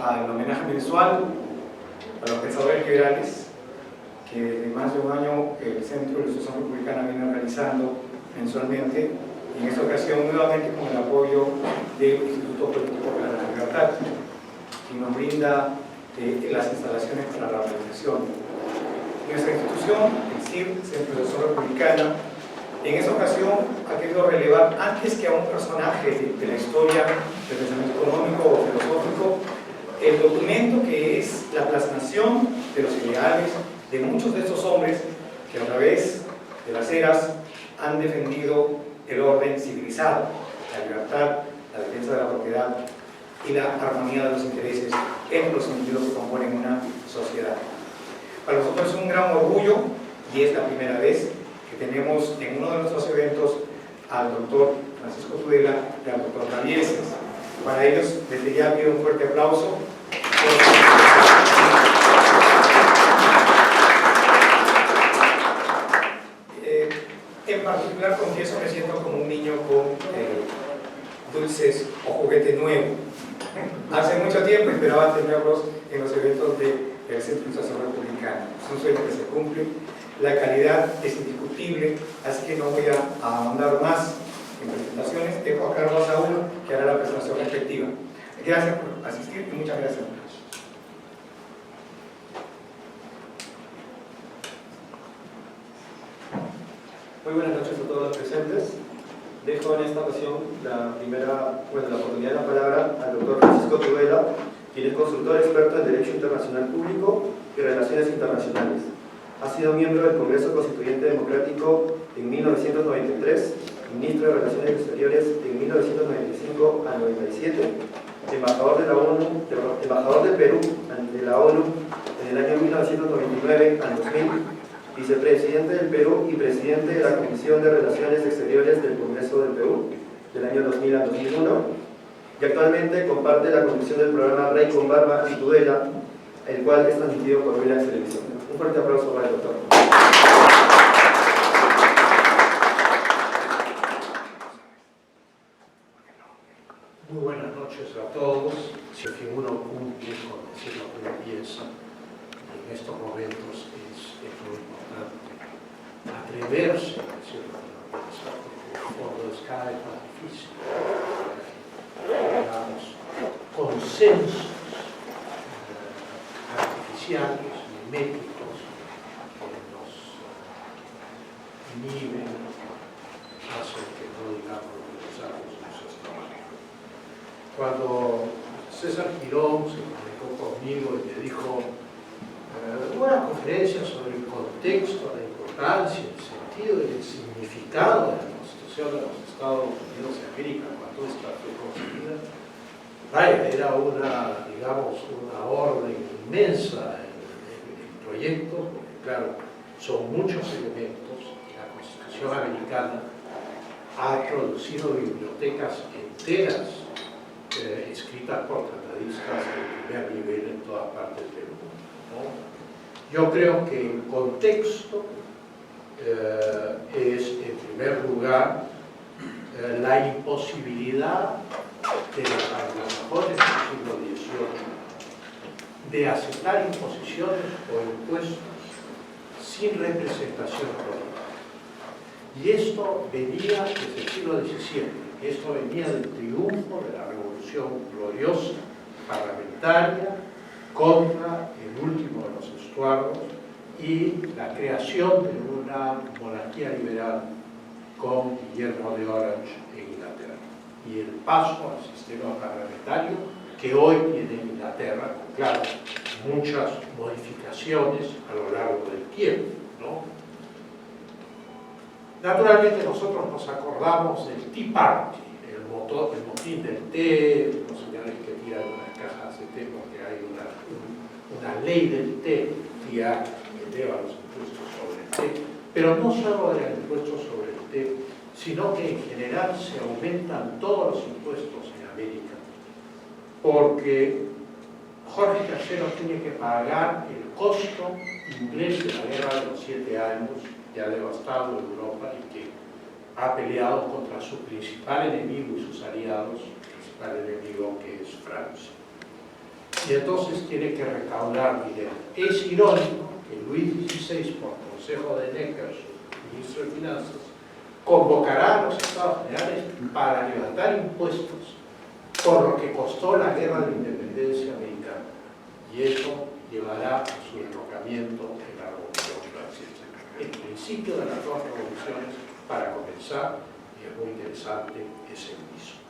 al homenaje mensual a los pensadores liberales que desde más de un año el Centro de Ilustración Republicana viene realizando mensualmente, y en esta ocasión nuevamente con el apoyo del Instituto Político para la Libertad, que nos brinda las instalaciones para la organización. Nuestra institución, el CIR, Centro de Ilustración Republicana, en esta ocasión ha querido relevar, antes que a un personaje de la historia del pensamiento económico o filosófico, el documento que es la plasmación de los ideales de muchos de estos hombres que a través de las eras han defendido el orden civilizado, la libertad, la defensa de la propiedad y la armonía de los intereses entre los individuos que componen una sociedad. Para nosotros es un gran orgullo, y es la primera vez que tenemos en uno de nuestros eventos al doctor Francisco Tudela y al doctor Javieses. Para ellos, desde ya pido un fuerte aplauso. En particular, confieso, me siento como un niño con dulces o juguete nuevo. Hace mucho tiempo esperaba tenerlos en los eventos del Centro de Ilustración Republicana. Es un sueño que se cumple. La calidad es indiscutible, así que no voy a ahondar más en presentaciones. Dejo a Carlos Saúl, que hará la presentación respectiva. Gracias por asistir y muchas gracias. Muy buenas noches a todos los presentes. Dejo en esta ocasión la oportunidad de la palabra al doctor Francisco Tudela, quien es consultor experto en Derecho Internacional Público y Relaciones Internacionales. Ha sido miembro del Congreso Constituyente Democrático en 1993, ministro de Relaciones Exteriores en 1995 al 97, embajador del Perú ante la ONU en el año 1999 al 2000, vicepresidente del Perú y presidente de la Comisión de Relaciones Exteriores del Congreso del Perú del año 2000 al 2001, y actualmente comparte la conducción del programa Rey con Barba y Tudela, el cual es transmitido por Relax Televisión. Un fuerte aplauso para el doctor. Muy buenas noches a todos. Si uno cumple con decir lo que uno piensa, en estos momentos es muy importante atreverse a decir lo que uno piensa, porque en el fondo es cada vez más difícil. Digamos, consensos artificiales, miméticos, que nos inhiben, hacen que no digamos lo que pensamos en nuestros trabajos. Cuando César Girón se comunicó conmigo y me dijo una conferencia sobre el contexto, la importancia, el sentido y el significado de la Constitución de los Estados Unidos de América cuando esta fue concebida, vaya, era una orden inmensa en el proyecto, porque claro, son muchos elementos y la Constitución americana ha producido bibliotecas enteras escritas por tratadistas de primer nivel en todas partes del mundo, ¿no? Yo creo que el contexto es, en primer lugar, la imposibilidad de los anglosajones del siglo XVIII de aceptar imposiciones o impuestos sin representación política. Y esto venía desde el siglo XVII, esto venía del triunfo de la Revolución Gloriosa parlamentaria contra el último de los Estuardos y la creación de una monarquía liberal con Guillermo de Orange en Inglaterra, y el paso al sistema parlamentario que hoy tiene Inglaterra, claro, muchas modificaciones a lo largo del tiempo, ¿no? Naturalmente nosotros nos acordamos del Tea Party, el motín del té, los señores que tiran unas cajas de té porque hay una ley del té que eleva los impuestos sobre el té, pero no solo el impuesto sobre el té, sino que en general se aumentan todos los impuestos en América, porque Jorge III tiene que pagar el costo inglés de la Guerra de los 7 años, que ha devastado Europa y que ha peleado contra su principal enemigo y sus aliados, el principal enemigo que es Francia. y entonces tiene que recaudar dinero. Es irónico que Luis XVI, por consejo de Necker, su ministro de Finanzas, convocará a los Estados Generales para levantar impuestos por lo que costó la guerra de la independencia americana, y eso llevará a su derrocamiento en la Revolución Francesa. El principio de las dos revoluciones, para comenzar, y es muy interesante, es el mismo.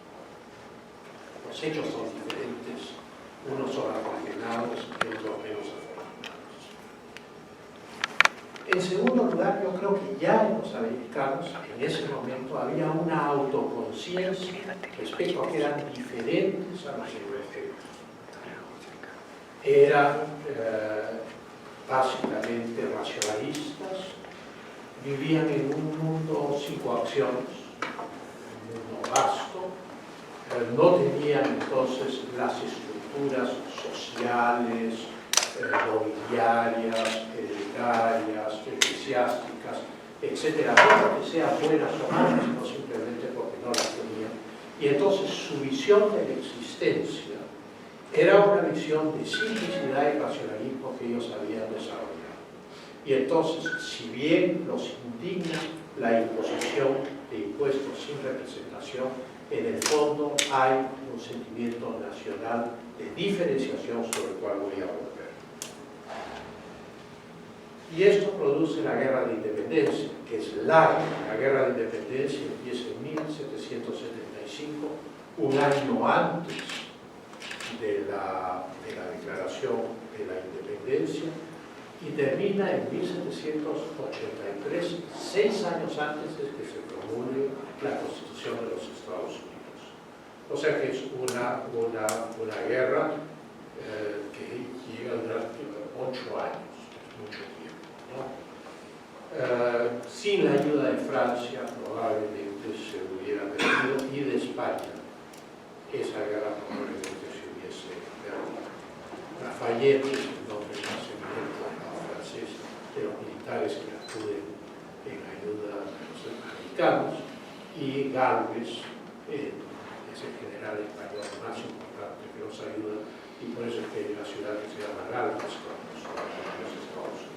Los hechos son diferentes, unos son afortunados y otros menos afortunados. En segundo lugar, yo creo que ya en los americanos, en ese momento, había una autoconciencia respecto a que eran diferentes a los europeos. Eran básicamente racionalistas, vivían en un mundo sin coacciones, un mundo vasto, no tenían entonces las estructuras sociales, nobiliarias, hereditarias, eclesiásticas, etc. No porque sean buenas o malas, sino simplemente porque no las tenían. Y entonces su visión de la existencia era una visión de simplicidad y racionalismo que ellos habían desarrollado. Y entonces, si bien los indigna la imposición de impuestos sin representación, en el fondo hay un sentimiento nacional de diferenciación sobre el cual voy a volver. Y esto produce la Guerra de Independencia, que es larga. La Guerra de Independencia empieza en 1775, un año antes de la Declaración de la Independencia, y termina en 1783, 6 años antes de que se promulgue la Constitución de los Estados Unidos. O sea que es una guerra que llega a durar 8 años, es mucho tiempo, ¿no? Sin la ayuda de Francia probablemente se hubiera perdido, y de España esa guerra probablemente se hubiese perdido. Lafayette es el nombre más evidente francés de los militares que acuden en ayuda de los americanos, y Galvez es el general español más importante que los ayuda, y por eso es que hay una ciudad que se llama Galvez cuando son los Estados Unidos.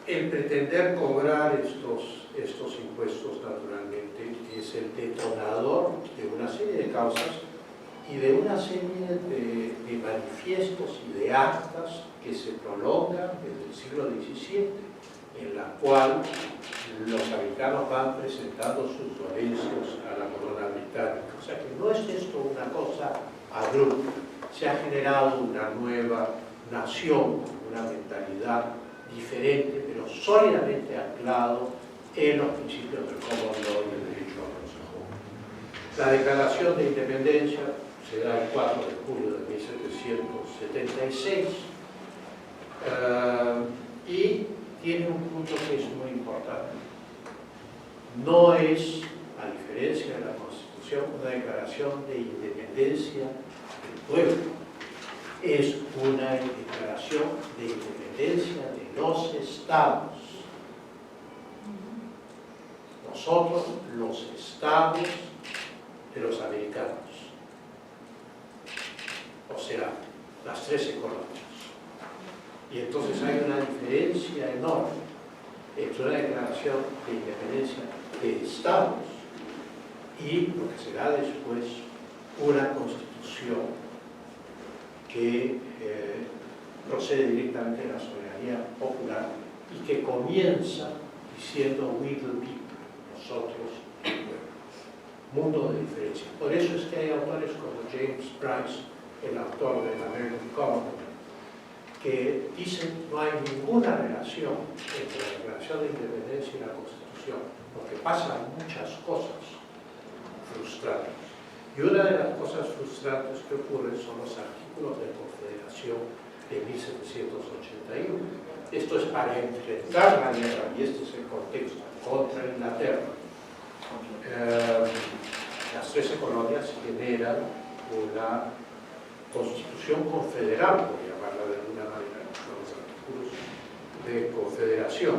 El pretender cobrar estos impuestos naturalmente es el detonador de una serie de causas y de una serie de manifiestos y de actas que se prolongan desde el siglo XVII, en la cual los americanos van presentando sus dolencias a la corona británica. O sea que no es esto una cosa abrupta, se ha generado una nueva nación, una mentalidad diferente, pero sólidamente anclado en los principios del common law y del derecho anglosajón. La Declaración de Independencia se da el 4 de julio de 1776 y tiene un punto que es muy importante. No es, a diferencia de la Constitución, una declaración de independencia del pueblo. Es una declaración de independencia de los estados. Nosotros, los estados de los americanos. O sea, las 13 colonias. Y entonces hay una diferencia enorme entre una declaración de independencia de estados y lo que será después una constitución que procede directamente de la soberanía popular y que comienza diciendo "we the people", nosotros el pueblo. Mundo de diferencia. Por eso es que hay autores como James Bryce, el autor del American Commonwealth, que dicen que no hay ninguna relación entre la Declaración de Independencia y la Constitución, porque pasan muchas cosas frustrantes. Y una de las cosas frustrantes que ocurren son los artículos de Confederación de 1781. Esto es para enfrentar la guerra, y este es el contexto, contra Inglaterra. Las 13 colonias generan una constitución confederal, por llamarla de alguna manera, con los artículos de confederación,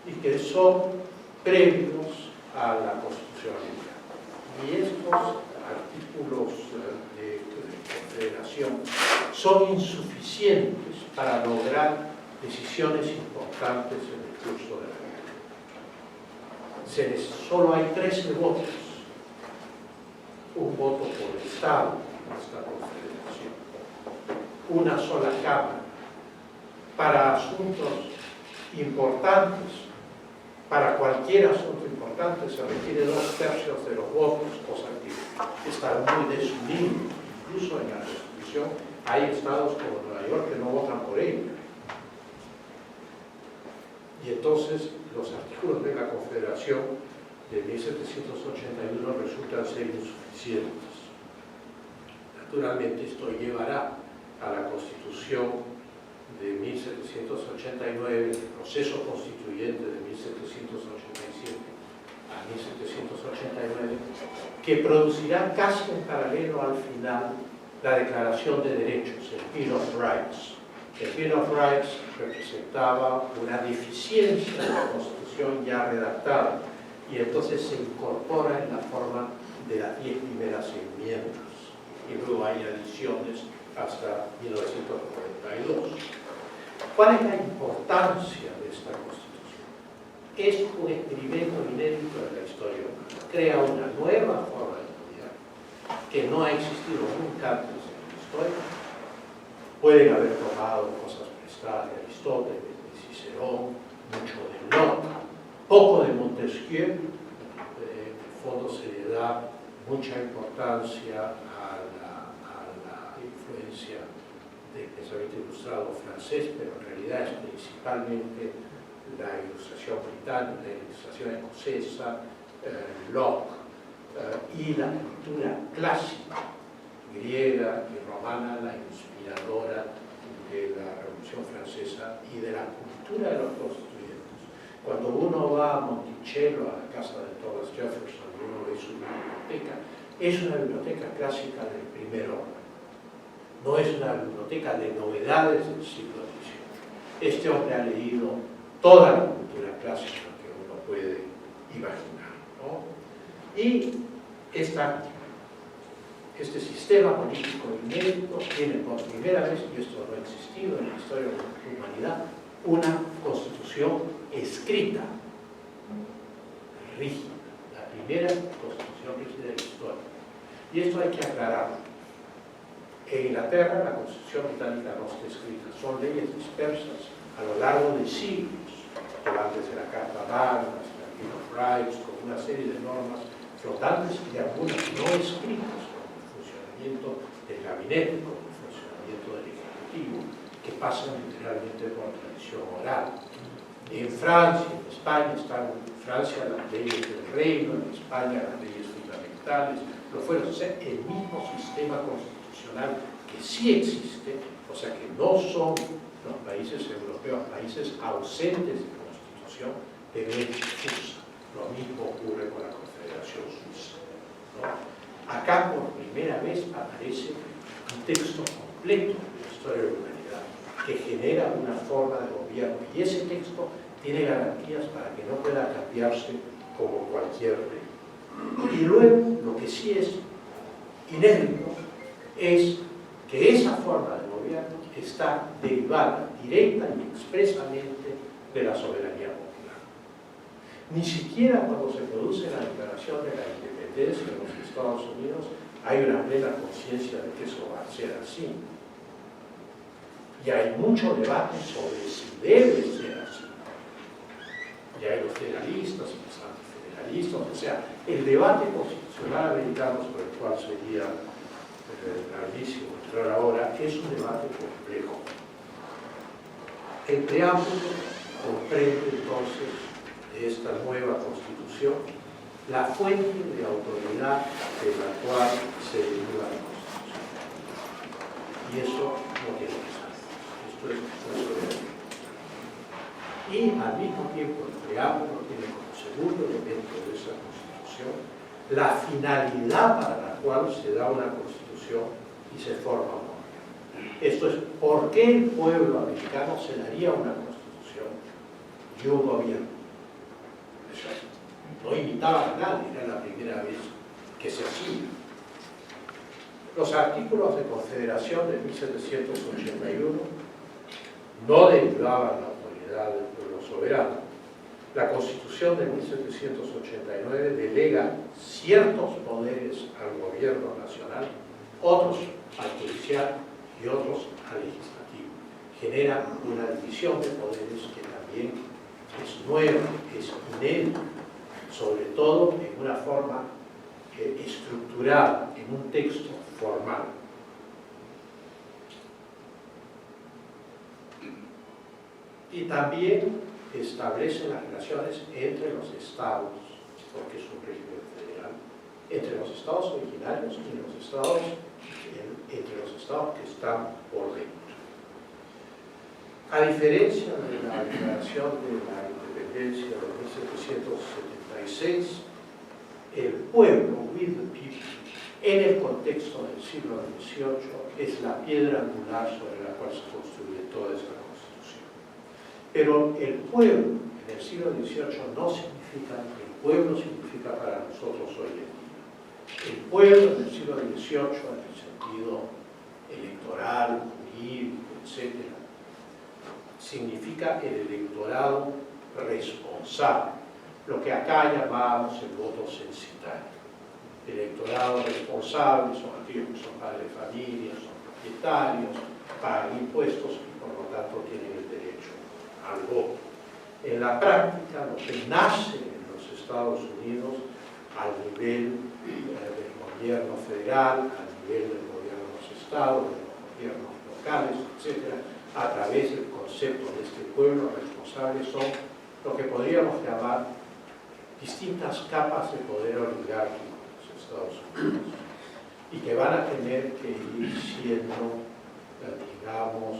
y que son previos a la Constitución americana. Y estos artículos de confederación son insuficientes para lograr decisiones importantes en el curso de la vida. Solo hay 13 votos, un voto por Estado en esta confederación, una sola Cámara. Para asuntos importantes, para cualquier asunto importante se requiere 2/3 de los votos, cosa que está muy desunida. Incluso en la Constitución hay estados como Nueva York que no votan por ella. Y entonces los artículos de la Confederación de 1781 resultan ser insuficientes. Naturalmente esto llevará a la Constitución de 1789, el proceso constituyente de 1787 a 1789, que producirá casi en paralelo al final la Declaración de Derechos, el Bill of Rights. El Bill of Rights representaba una deficiencia de la Constitución ya redactada y entonces se incorpora en la forma de las 10 primeras enmiendas y luego hay adiciones hasta 1942. ¿Cuál es la importancia de esta Constitución? Es un experimento inédito en la historia humana. Crea una nueva forma de gobierno que no ha existido nunca antes en la historia. Pueden haber tomado cosas prestadas de Aristóteles, de Cicerón, mucho de Locke, poco de Montesquieu. En el fondo se le da mucha importancia a la influencia del pensamiento ilustrado francés, pero en realidad es principalmente la ilustración británica, la ilustración escocesa, Locke y la cultura clásica griega y romana, la inspiradora de la Revolución Francesa y de la cultura de los constituyentes. Cuando uno va a Monticello, a la casa de Thomas Jefferson, y uno ve su biblioteca, es una biblioteca clásica del primer orden. No es una biblioteca de novedades del siglo XVIII. Este hombre ha leído toda la cultura clásica que uno puede imaginar, ¿no? Y este sistema político inédito tiene por primera vez, y esto no ha existido en la historia de la humanidad, una constitución escrita, rígida, la primera constitución rígida de la historia. Y esto hay que aclararlo. En Inglaterra la Constitución británica no está escrita, son leyes dispersas a lo largo de siglos, antes de la Carta Magna, la Bill of Rights, con una serie de normas flotantes y algunas no escritas, como el funcionamiento del gabinete, como el funcionamiento del Ejecutivo, que pasan literalmente por tradición oral. En Francia, en España, están en Francia las leyes del reino, en España las leyes fundamentales, lo fueron, o sea, el mismo sistema constitucional que sí existe, o sea que no son los países europeos países ausentes de constitución de ley difusa. Lo mismo ocurre con la Confederación Suiza, ¿no? Acá por primera vez aparece un texto completo de la historia de la humanidad que genera una forma de gobierno y ese texto tiene garantías para que no pueda cambiarse como cualquier ley. Y luego, lo que sí es inédito es que esa forma de gobierno está derivada directa y expresamente de la soberanía popular. Ni siquiera cuando se produce la declaración de la independencia en los Estados Unidos hay una plena conciencia de que eso va a ser así. Y hay mucho debate sobre si debe ser así. Y hay los federalistas y los antifederalistas, o sea, el debate constitucional americano sobre el cual sería larguísimo entrar ahora, es un debate complejo. El preámbulo comprende entonces de esta nueva constitución la fuente de autoridad de la cual se deriva la constitución. Y eso no tiene que ser. Esto es una soberanía. Y al mismo tiempo el preámbulo tiene como segundo elemento de esa constitución la finalidad para la cual se da una constitución y se forma un gobierno. Esto es, ¿por qué el pueblo americano se daría una constitución y un gobierno? Eso no imitaba a nadie, era la primera vez que se hacía. Los artículos de confederación de 1781 no derivaban la autoridad del pueblo soberano. La Constitución de 1789 delega ciertos poderes al gobierno nacional, otros al judicial y otros al legislativo. Genera una división de poderes que también es nueva, es inédita, sobre todo en una forma estructurada, en un texto formal. Y también establece las relaciones entre los estados, porque es un régimen federal, entre los estados originarios y los estados, entre los estados que están por dentro. A diferencia de la declaración de la independencia de 1776, el pueblo, with the people, en el contexto del siglo XVIII, es la piedra angular sobre la cual se construye toda esta Constitución. Pero el pueblo en el siglo XVIII no significa, el pueblo significa para nosotros hoy en día. El pueblo en el siglo XVIII, en el sentido electoral, jurídico, etc., significa el electorado responsable, lo que acá llamamos el voto censitario. El electorado responsable son aquellos que son padres de familia, son propietarios, pagan impuestos y por lo tanto tienen el derecho al voto. En la práctica, lo que nace en los Estados Unidos al nivel del gobierno federal, al nivel del gobierno de los estados, de los gobiernos locales, etc., a través del concepto de este pueblo responsable, son lo que podríamos llamar distintas capas de poder oligárquico en los Estados Unidos y que van a tener que ir siendo, digamos,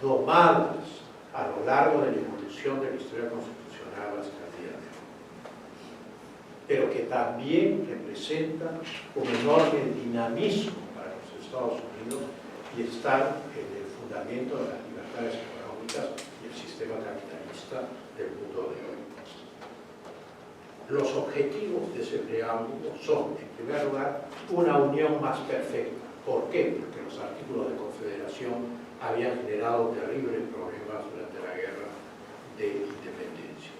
domadas a lo largo de la evolución de la historia constitucional hasta el día de hoy, pero que también representan un enorme dinamismo para los Estados Unidos y están en el fundamento de las libertades económicas y el sistema capitalista del mundo de hoy. Los objetivos de ese preámbulo son, en primer lugar, una unión más perfecta. ¿Por qué? Porque los artículos de confederación habían generado terribles problemas durante la guerra de independencia.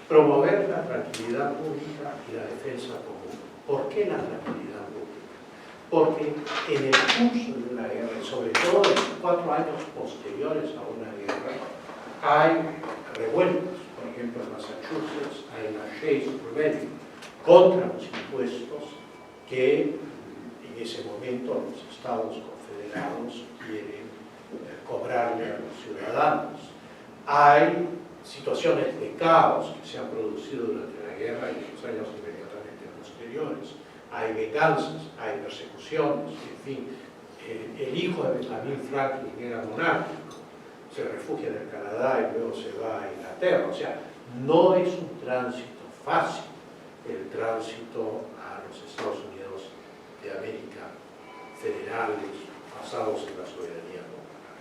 Promover la tranquilidad pública y la defensa común. ¿Por qué la tranquilidad pública? Porque en el curso de una guerra, y sobre todo en los 4 años posteriores a una guerra, hay revueltas. Por ejemplo, en Massachusetts hay la Shays Rebellion contra los impuestos que en ese momento los estados confederados quieren cobrarle a los ciudadanos. Hay situaciones de caos que se han producido durante la guerra y en los años inmediatamente posteriores. Hay venganzas, hay persecuciones, en fin. El hijo de Benjamin Franklin era monárquico, se refugia en el Canadá y luego se va a Inglaterra. O sea, no es un tránsito fácil el tránsito a los Estados Unidos de América federales basados en la soberanía popular.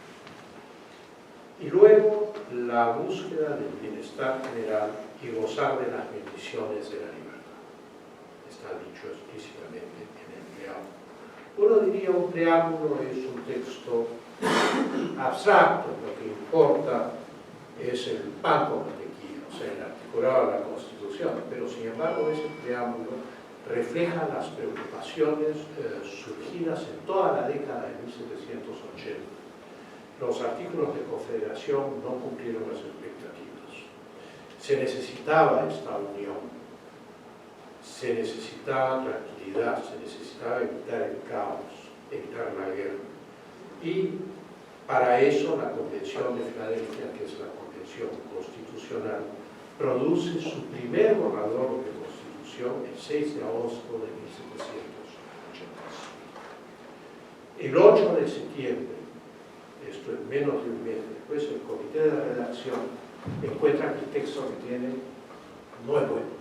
Y luego la búsqueda del bienestar general y gozar de las bendiciones de la libertad. Está dicho explícitamente en el preámbulo. Uno diría un preámbulo es un texto abstracto, lo que importa es el pan con mantequilla, o sea, el articulado de la Constitución, pero sin embargo ese preámbulo refleja las preocupaciones surgidas en toda la década de 1780. Los artículos de confederación no cumplieron las expectativas. Se necesitaba esta unión, se necesitaba tranquilidad, se necesitaba evitar el caos, evitar la guerra. Y para eso la Convención de Filadelfia, que es la Convención Constitucional, produce su primer borrador de Constitución el 6 de agosto de 1785. El 8 de septiembre, esto es menos de un mes después, el comité de redacción encuentra que el texto que tiene no es bueno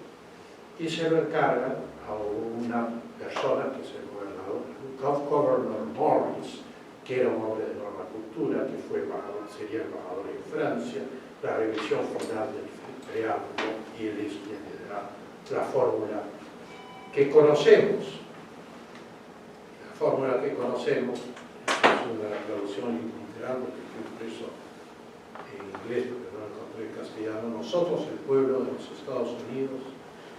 y se lo encarga a una persona que es el Governor Morris, que era un hombre de norma cultura, que fue embajador, sería embajador en Francia, la revisión final del preámbulo, y él es quien le da la fórmula que conocemos. La fórmula que conocemos, es una traducción literal porque fue impreso en inglés, porque no lo encontré en castellano. Nosotros, el pueblo de los Estados Unidos,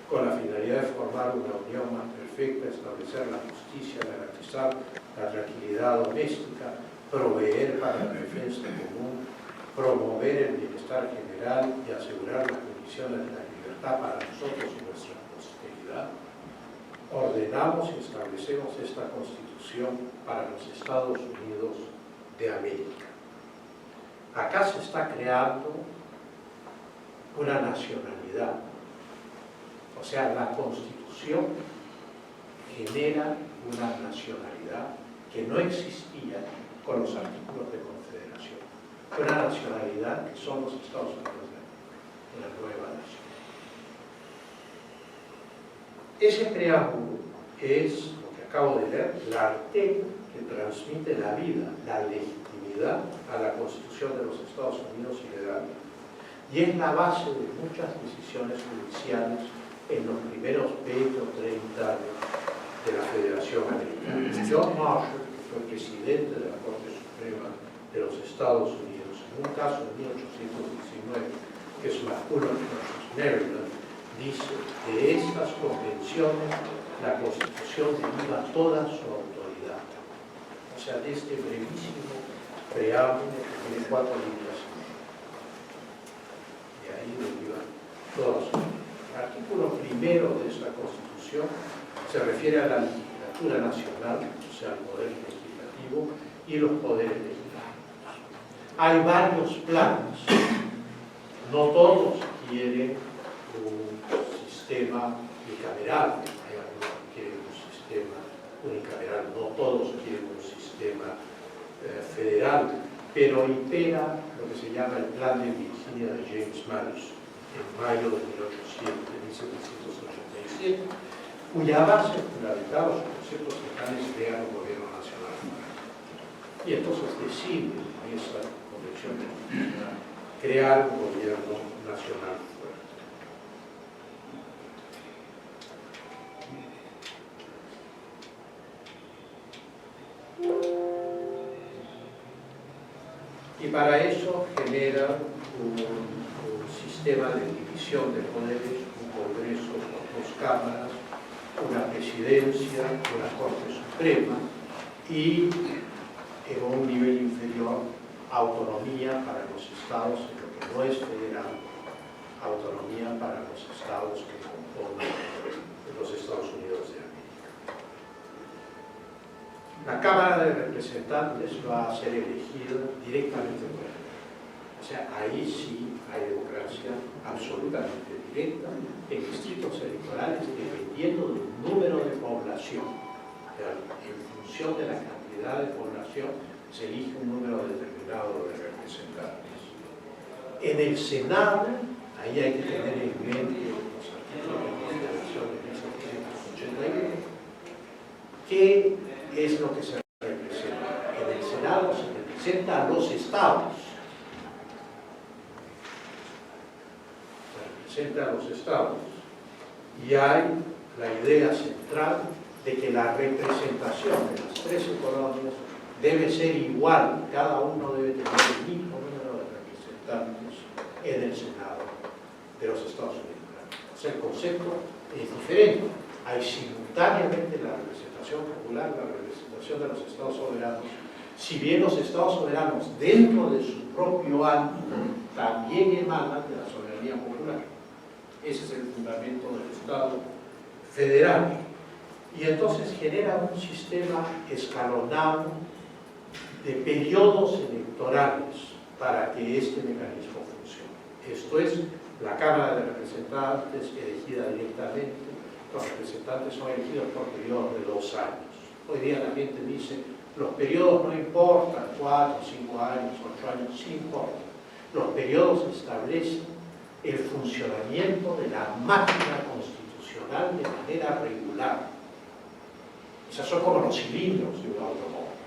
con la finalidad de formar una unión más perfecta, establecer la justicia, garantizar la tranquilidad doméstica, proveer para la defensa común, promover el bienestar general y asegurar las condiciones de la libertad para nosotros y nuestra posteridad, ordenamos y establecemos esta Constitución para los Estados Unidos de América. Acá se está creando una nacionalidad. O sea, la Constitución genera una nacionalidad que no existía con los artículos de confederación. Una nacionalidad que son los Estados Unidos de América, una nueva nación. Ese preámbulo es lo que acabo de leer, la arteria que transmite la vida, la legitimidad a la Constitución de los Estados Unidos y legalmente. Y es la base de muchas decisiones judiciales en los primeros 20 o 30 años de la Federación Americana. John Marshall, que fue presidente de la Corte Suprema de los Estados Unidos, en un caso de 1819, que es McCulloch versus Maryland, dice que de estas convenciones la Constitución deriva toda su autoridad. O sea, de este brevísimo preámbulo que tiene 4 líneas. De ahí deriva toda su autoridad. El artículo primero de esta Constitución se refiere a la legislatura nacional, o sea, al poder legislativo y los poderes legislativos. Hay varios planes, no todos quieren un sistema bicameral, hay algunos que quieren un sistema unicameral, no todos quieren un sistema federal, pero impera lo que se llama el Plan de Virginia de James Madison, en mayo de 1787, cuya base fundamental, los conceptos centrales, crean un gobierno nacional. Y entonces decide esa convención constitucional crear un gobierno nacional fuerte. Y para eso genera un sistema de división de poderes, un Congreso con 2 cámaras, una presidencia, una Corte Suprema y, en un nivel inferior, autonomía para los estados en lo que no es federal, autonomía para los estados que componen los Estados Unidos de América. La Cámara de Representantes va a ser elegida directamente por el pueblo. O sea, ahí sí hay democracia absolutamente directa en distritos electorales dependiendo del número de población. O sea, en función de la cantidad de población se elige un número determinado de representantes. En el Senado, ahí hay que tener en mente los artículos de Constitución de 1781, ¿qué es lo que se representa? En el Senado se representa a los estados. A los estados, y hay la idea central de que la representación de las 13 colonias debe ser igual, cada uno debe tener el mismo número de representantes en el Senado de los Estados Unidos. O sea, el concepto es diferente. Hay simultáneamente la representación popular, la representación de los estados soberanos, si bien los estados soberanos dentro de su propio ámbito también emanan de la soberanía popular. Ese es el fundamento del Estado federal. Y entonces genera un sistema escalonado de periodos electorales para que este mecanismo funcione. Esto es, la Cámara de Representantes elegida directamente, los representantes son elegidos por periodos de 2 años. Hoy día la gente dice, los periodos no importan, 4, 5 años, 8 años, sí importan. Los periodos establecen el funcionamiento de la máquina constitucional de manera regular. Esos son como los cilindros de un automóvil.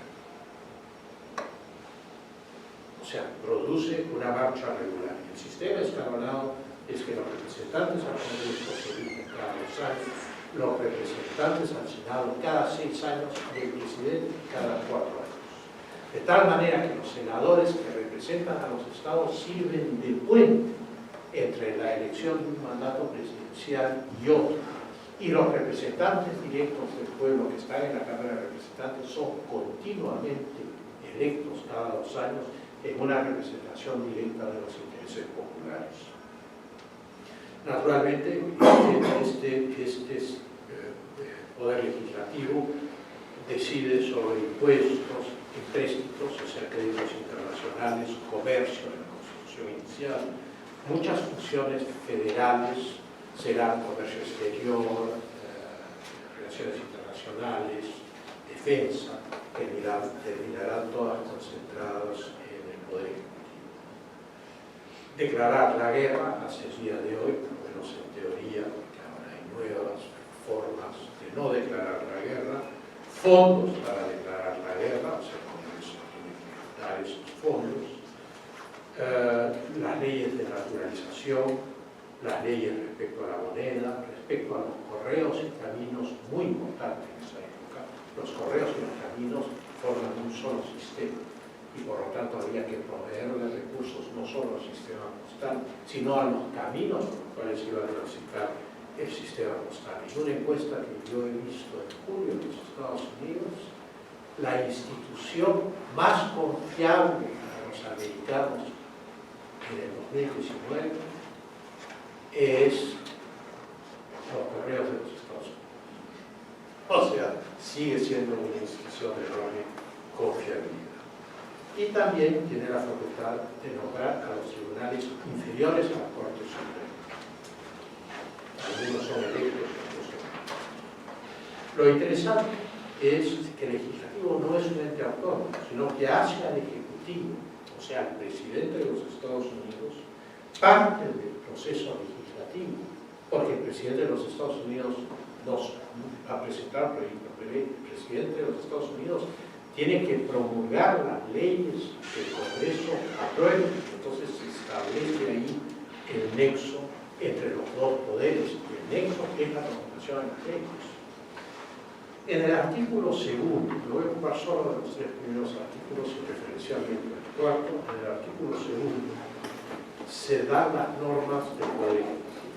O sea, produce una marcha regular. El sistema escalonado es que los representantes al Congreso se eligen cada 2 años los representantes al Senado cada 6 años y el presidente cada 4 años. De tal manera que los senadores que representan a los estados sirven de puente entre la elección de un mandato presidencial y otro. Y los representantes directos del pueblo que están en la Cámara de Representantes son continuamente electos cada 2 años en una representación directa de los intereses populares. Naturalmente, este Poder Legislativo decide sobre impuestos, empréstitos, o sea, créditos internacionales, comercio, en la Constitución inicial. Muchas funciones federales serán comercio exterior, relaciones internacionales, defensa, terminarán todas concentradas en el Poder Ejecutivo. Declarar la guerra hasta el día de hoy, por lo menos en teoría, porque ahora hay nuevas formas de no declarar la guerra, fondos para declarar la guerra, o sea, el Congreso tiene que dar esos fondos, las leyes de naturalización, las leyes respecto a la moneda, respecto a los correos y caminos, muy importante en esa época. Los correos y los caminos forman un solo sistema y por lo tanto había que proveerle recursos no solo al sistema postal, sino a los caminos por los cuales iba a transitar el sistema postal. En una encuesta que yo he visto en julio en los Estados Unidos, la institución más confiable para los americanos en el 2019 es los correos de los Estados Unidos. O sea, sigue siendo una institución de enorme confiabilidad. Y también tiene la facultad de nombrar a los tribunales inferiores a la Corte Suprema. Algunos son electos, otros no. Lo interesante es que el legislativo no es un ente autónomo, sino que hace al ejecutivo, o sea, al presidente de los Estados Unidos, parte del proceso legislativo, porque el presidente de los Estados Unidos nos va a presentar proyectos, pero el presidente de los Estados Unidos tiene que promulgar las leyes que el Congreso apruebe. Entonces se establece ahí el nexo entre los dos poderes, y el nexo es la promulgación de las leyes. En el artículo segundo, me voy a ocupar solo de los 3 primeros artículos y preferencialmente el cuarto, en el artículo segundo se dan las normas del Poder Ejecutivo.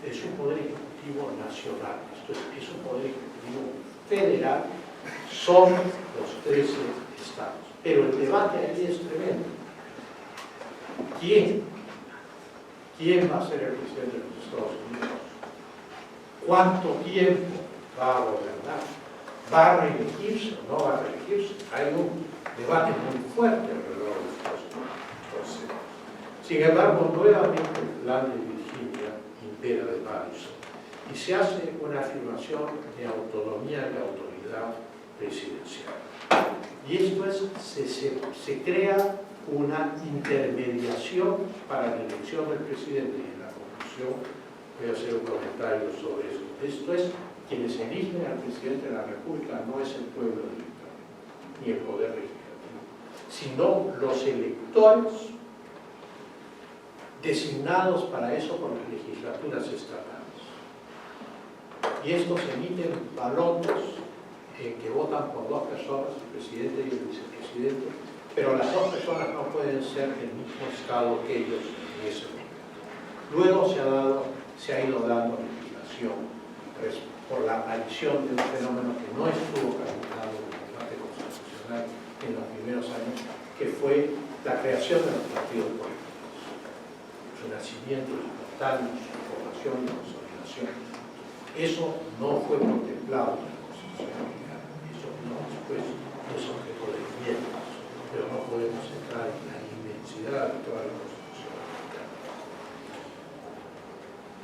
Es un Poder Ejecutivo nacional, esto es un Poder Ejecutivo federal, son los 13 estados. Pero el debate ahí es tremendo. ¿Quién va a ser el presidente de los Estados Unidos? ¿Cuánto tiempo va a gobernar? ¿Va a reelegirse o no va a reelegirse? Hay un debate muy fuerte alrededor de estos conceptos. Sin embargo, nuevamente el plan de Virginia impera de Madison y se hace una afirmación de autonomía y autoridad presidencial. Y esto es, se crea una intermediación para la elección del presidente. Y en la conclusión voy a hacer un comentario sobre eso. Esto es, quienes eligen al presidente de la República no es el pueblo directamente, ni el poder legislativo, sino los electores designados para eso por las legislaturas estatales. Y estos emiten balotes que votan por 2 personas, el presidente y el vicepresidente, pero las 2 personas no pueden ser del mismo estado que ellos en ese momento. Luego se ha ido dando legislación por la aparición de un fenómeno que no estuvo calculado en el debate constitucional en los primeros años, que fue la creación de los partidos políticos, su nacimiento, espontáneos, su formación y consolidación. Eso no fue contemplado en la Constitución americana, eso no después es objeto de enmiendas, pero no podemos entrar en la inmensidad de toda la Constitución americana.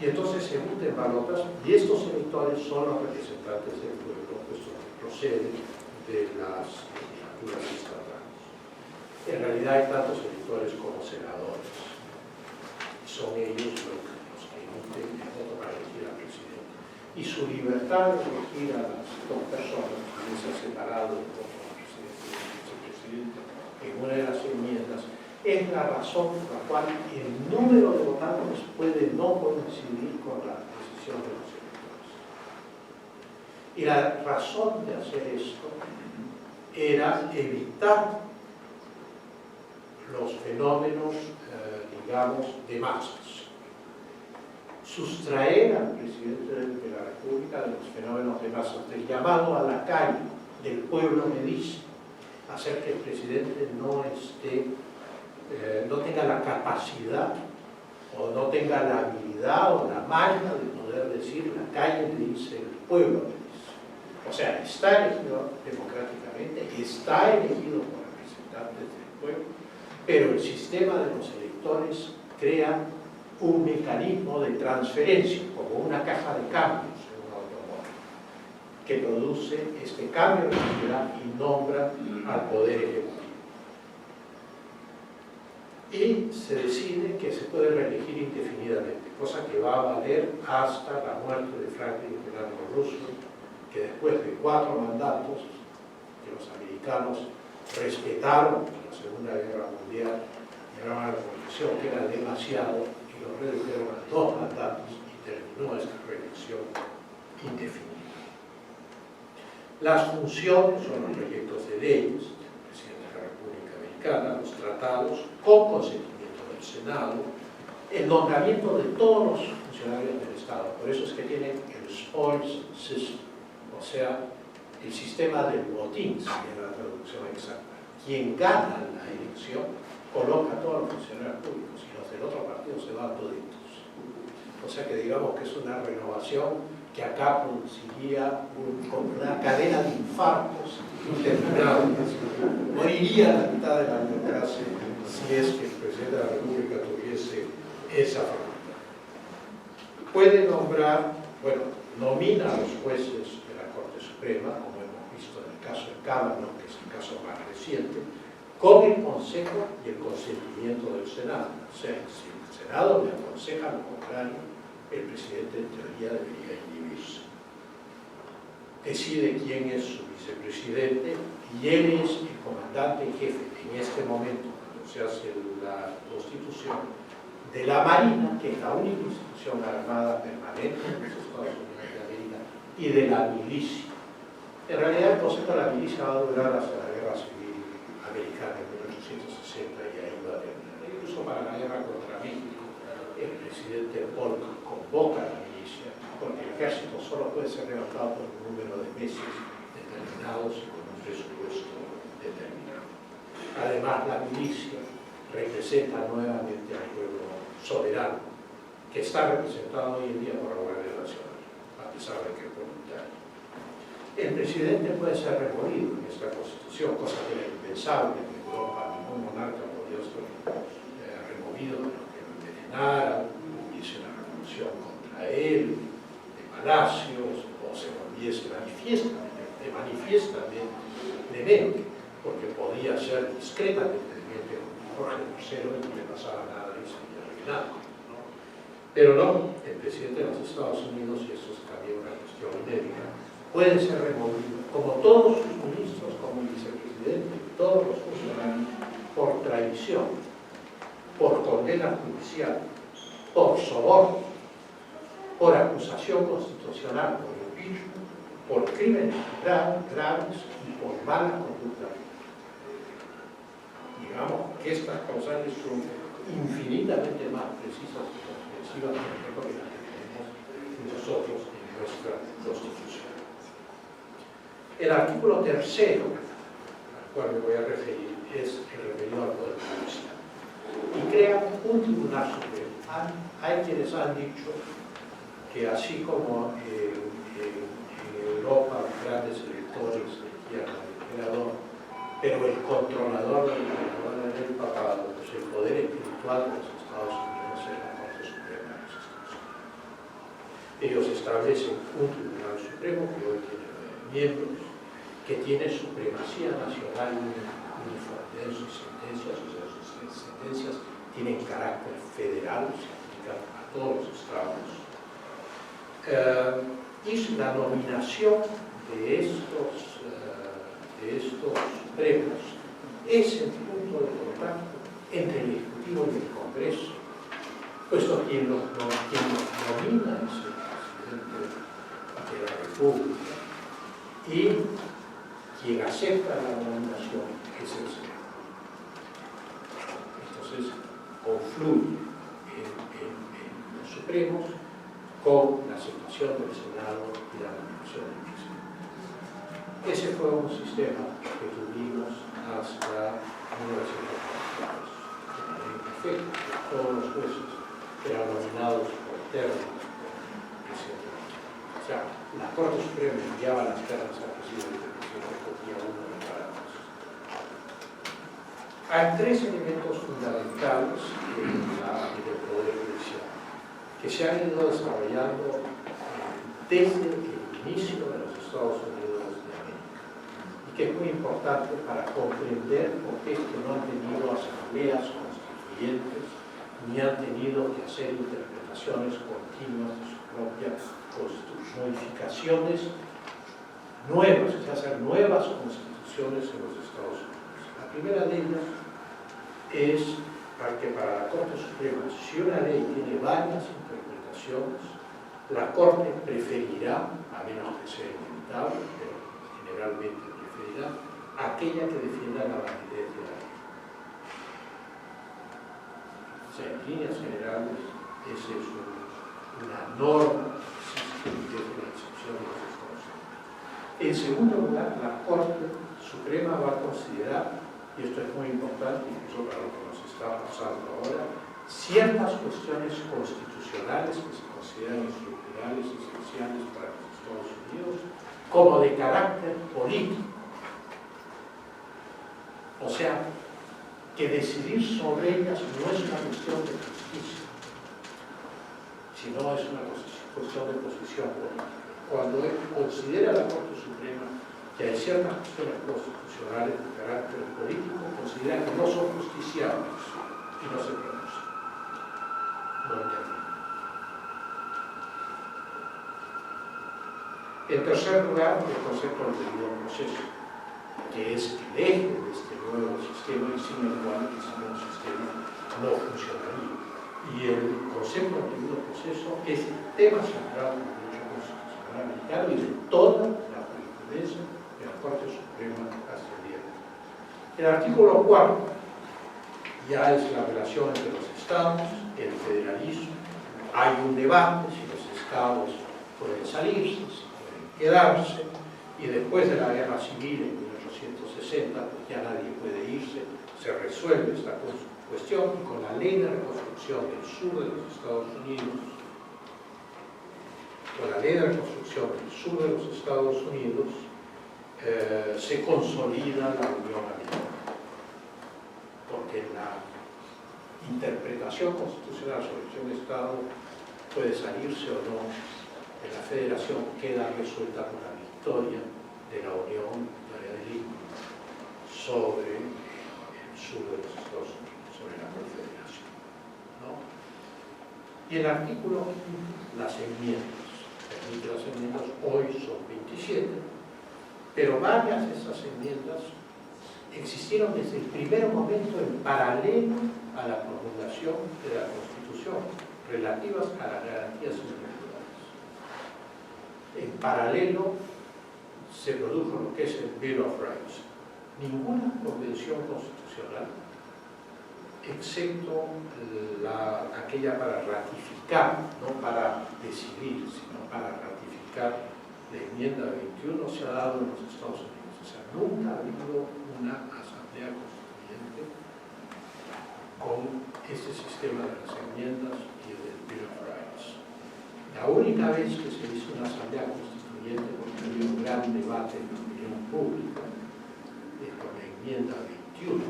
Y entonces se emiten balotas, y estos electores son los representantes del pueblo, puesto que proceden de las legislaturas estatales. En realidad hay tantos electores como senadores. Son ellos los que emiten el voto para elegir al presidente. Y su libertad de elegir a las 2 personas, que se ha separado el voto del presidente y del vicepresidente en una de las enmiendas, es la razón por la cual el número de votantes puede no coincidir con la decisión de los electores. Y la razón de hacer esto era evitar los fenómenos, digamos, de masas. Sustraer al presidente de la República de los fenómenos de masas, del llamado a la calle, del pueblo me dice, hacer que el presidente no tenga la capacidad o no tenga la habilidad o la maña de poder decir la calle me dice, el pueblo me dice. O sea, está elegido democráticamente, está elegido por representantes del pueblo, pero el sistema de los electores crea un mecanismo de transferencia, como una caja de cambios en un automóvil, que produce este cambio de sociedad y nombra al poder ejecutivo. Y se decide que se puede reelegir indefinidamente, cosa que va a valer hasta la muerte de Franklin Delano Roosevelt, que después de 4 mandatos que los americanos respetaron en la Segunda Guerra Mundial, llegaron a la conclusión que era demasiado y lo redujeron a 2 mandatos y terminó esta reelección indefinida. Las funciones son los proyectos de leyes del presidente de la República Americana, los tratados con consentimiento del Senado, el nombramiento de todos los funcionarios del Estado. Por eso es que tienen el spoils system, o sea, el sistema del botín, sería la traducción exacta. Quien gana la elección coloca a todos los funcionarios públicos y los del otro partido se van toditos. O sea que digamos que es una renovación que acá produciría una cadena de infartos interminables. Moriría la mitad de la democracia si es que el presidente de la República tuviese esa facultad. Puede nombrar, bueno, nomina a los jueces de la Corte Suprema, como hemos visto en el caso de Kavanaugh, que es el caso más reciente, con el consejo y el consentimiento del Senado. O sea, si el Senado le aconseja lo contrario, el presidente en teoría debería inhibirse. Decide quién es su vicepresidente y él es el comandante en jefe en este momento, cuando se hace la Constitución, de la Marina, que es la única institución armada permanente en los Estados Unidos de América, y de la milicia. En realidad el concepto de la milicia va a durar hasta la Guerra Civil Americana en 1860 y ahí va a terminar. Incluso para la guerra contra México, el presidente Polk convoca a la milicia, porque el ejército solo puede ser levantado por un número de meses determinados y con un presupuesto determinado. Además, la milicia representa nuevamente al pueblo soberano, que está representado hoy en día por la Guardia Nacional, a pesar de que es voluntario. El presidente puede ser removido en esta Constitución, cosa que era impensable en Europa. Ningún monarca podía ser removido de lo que lo envenenaran, hubiese una revolución contra él, de palacios, o se volviese manifiestamente demente, porque podía ser discretamente demente como Jorge III y no le pasaba nada y sería arruinado, ¿no? Pero no, el presidente de los Estados Unidos, y esto es también una cuestión inédita, puede ser removido, como todos sus ministros, como el vicepresidente, todos los funcionarios, por traición, por condena judicial, por soborno, por acusación constitucional, por impeachment, por crímenes graves y por mala conducta. Digamos que estas causales son infinitamente más precisas y comprensivas, por ejemplo, que las que tenemos nosotros en nuestra Constitución. El artículo 3º, al cual me voy a referir, es el referido al Poder Judicial. Y crea un Tribunal Supremo. Hay quienes han dicho que así como en Europa los grandes electores elegían al emperador, pero el controlador del emperador era el papado, pues el poder espiritual de los Estados Unidos es la Corte Suprema de los Estados Unidos. Ellos establecen un Tribunal Supremo que hoy tiene 9 miembros, que tiene supremacía nacional uniforme en sus sentencias, o sea, sus sentencias tienen carácter federal, se aplican a todos los estados. Y la nominación de estos premios es el punto de contacto entre el Ejecutivo y el Congreso, puesto quien los nomina es el presidente de la República, y quien acepta la nominación es el Senado. Entonces, confluye en los Supremos con la aceptación del Senado y la nominación del presidente. Ese fue un sistema que tuvimos hasta 1942. En efecto, todos los jueces eran nominados por términos, etc. O sea, la Corte Suprema enviaba las ternas al presidente, el presidente escogía uno de cada caso. Hay tres elementos fundamentales en el Poder Judicial que se han ido desarrollando desde el inicio de los Estados Unidos de América y que es muy importante para comprender por qué es que no han tenido asambleas constituyentes ni han tenido que hacer interpretaciones continuas de su propia modificaciones nuevas, es hacer nuevas constituciones en los Estados Unidos. La primera de ellas es que para la Corte Suprema, si una ley tiene varias interpretaciones, la Corte preferirá, a menos que sea inevitable, pero generalmente preferirá, aquella que defienda la validez de la ley. O sea, en líneas generales, esa es una norma que existe desde la excepción de los Estados Unidos. En segundo lugar, la Corte Suprema va a considerar, y esto es muy importante, incluso para lo que nos está pasando ahora, ciertas cuestiones constitucionales que se consideran estructurales y esenciales para los Estados Unidos como de carácter político. O sea, que decidir sobre ellas no es una cuestión de justicia, sino es una cuestión de posición política. Cuando considera la Corte Suprema que hay ciertas cuestiones constitucionales de carácter político, considera que no son justiciables y no se pronuncian. No intervienen. En tercer lugar, el concepto del debido proceso, que es el eje de este nuevo sistema y sin el cual ese nuevo sistema no funcionaría. Y el concepto del debido proceso es el tema central del derecho constitucional americano y de toda la jurisprudencia de la Corte Suprema hasta el día de hoy. El artículo 4 ya es la relación entre los estados, el federalismo. Hay un debate si los estados pueden salirse, si pueden quedarse, y después de la Guerra Civil en 1860, pues ya nadie puede irse, se resuelve esta cuestión, y con la Ley de Reconstrucción del sur de los Estados Unidos, se consolida la Unión Americana. Porque la interpretación constitucional sobre si un Estado puede salirse o no de la Federación queda resuelta por la victoria de la Unión Imperial sobre el sur de los Estados Unidos, sobre la Confederación, ¿no? Y el artículo 5, las enmiendas. Las enmiendas hoy son 27, pero varias de esas enmiendas existieron desde el primer momento en paralelo a la promulgación de la Constitución, relativas a las garantías individuales. En paralelo se produjo lo que es el Bill of Rights. Ninguna convención constitucional, excepto aquella para ratificar, no para decidir, sino para ratificar la enmienda 21, se ha dado en los Estados Unidos. O sea, nunca ha habido una asamblea constituyente con este sistema de las enmiendas y del Bill of Rights. La única vez que se hizo una asamblea constituyente, porque había un gran debate en la opinión pública, con la enmienda 21,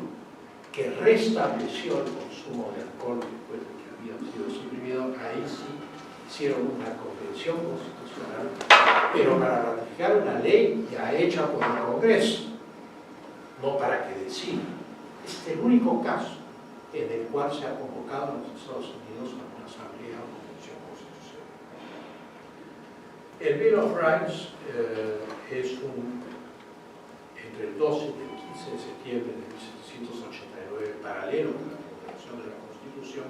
que restableció el consumo de alcohol después de que había sido suprimido, ahí sí hicieron una convención constitucional, pero para ratificar una ley ya hecha por el Congreso, no para que decida. Este es el único caso en el cual se ha convocado en los Estados Unidos a una asamblea o convención constitucional. El Bill of Rights es entre el 12 y el 15 de septiembre de 1789, paralelo con la promulgación de la Constitución,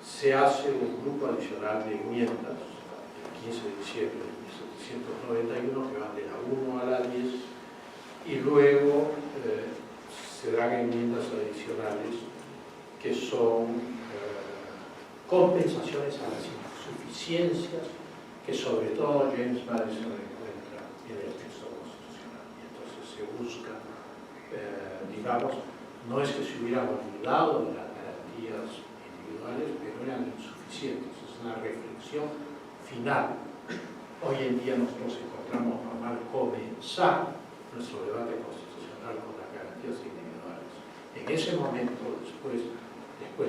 se hace un grupo adicional de enmiendas, el 15 de diciembre de 1791, que van de la 1 a la 10, y luego se dan enmiendas adicionales que son compensaciones a las insuficiencias que sobre todo James Madison encuentra en el texto constitucional. Y entonces se busca, digamos, no es que se hubieran olvidado de las garantías individuales, pero eran insuficientes. Es una reflexión final. Hoy en día nosotros encontramos normal comenzar nuestro debate constitucional con las garantías individuales. En ese momento, después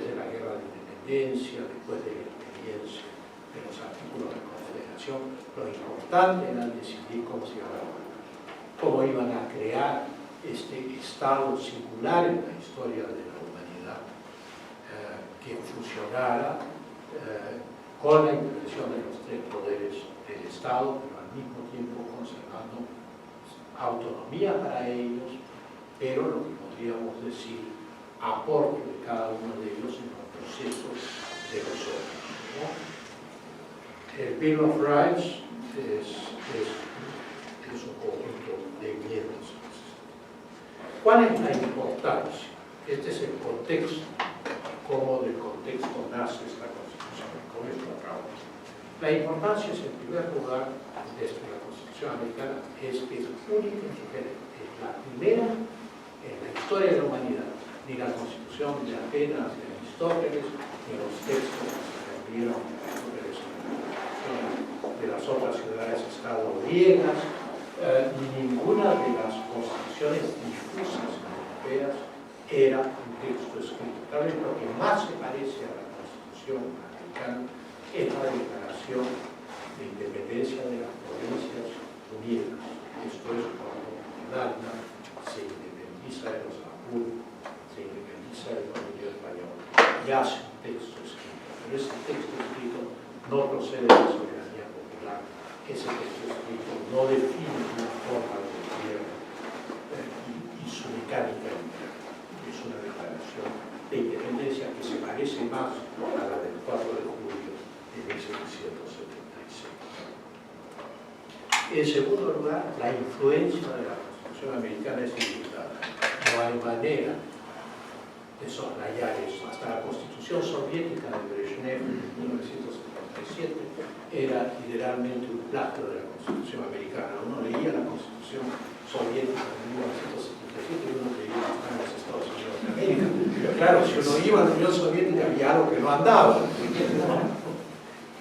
de la guerra de independencia, después de la experiencia de los artículos de confederación, lo importante era decidir cómo se iban a gobernar, cómo iban a crear este estado singular en la historia de la humanidad, que funcionara con la intervención de los tres poderes del Estado, pero al mismo tiempo conservando autonomía para ellos, pero lo que podríamos decir, aporte de cada uno de ellos en los procesos de los otros, ¿no? El Bill of Rights es un conjunto de enmiendas. ¿Cuál es la importancia? Este es el contexto, cómo del contexto nace esta Constitución. Con esto acabo. La importancia es, en primer lugar, de la Constitución americana, es que es única en su género. Es la primera en la historia de la humanidad. Ni la Constitución de Atenas, de Aristóteles, ni los textos que se escribieron de las otras ciudades-estado griegas, ni ninguna de las constituciones difusas europeas era un texto escrito. Tal vez lo que más se parece a la Constitución americana es la Declaración de Independencia de las Provincias Unidas. Esto es cuando Irlanda se independiza de los Habsburgo, se independiza del dominio español, y hace un texto escrito. Pero ese texto escrito no procede de la soberanía popular. Ese texto escrito no define una forma de gobierno y su mecánica interna. Es una declaración de independencia que se parece más a la del 4 de julio de 1776. En segundo lugar, la influencia de la Constitución americana es ilimitada. No hay manera de soslayar eso. Hasta la Constitución soviética de Brezhnev en 1977 era literalmente un plagio de la Constitución americana. Uno leía la Constitución soviética de 1977 y uno creía que estaba en los Estados Unidos de América. Pero claro, si uno iba a la Unión Soviética había algo que no andaba.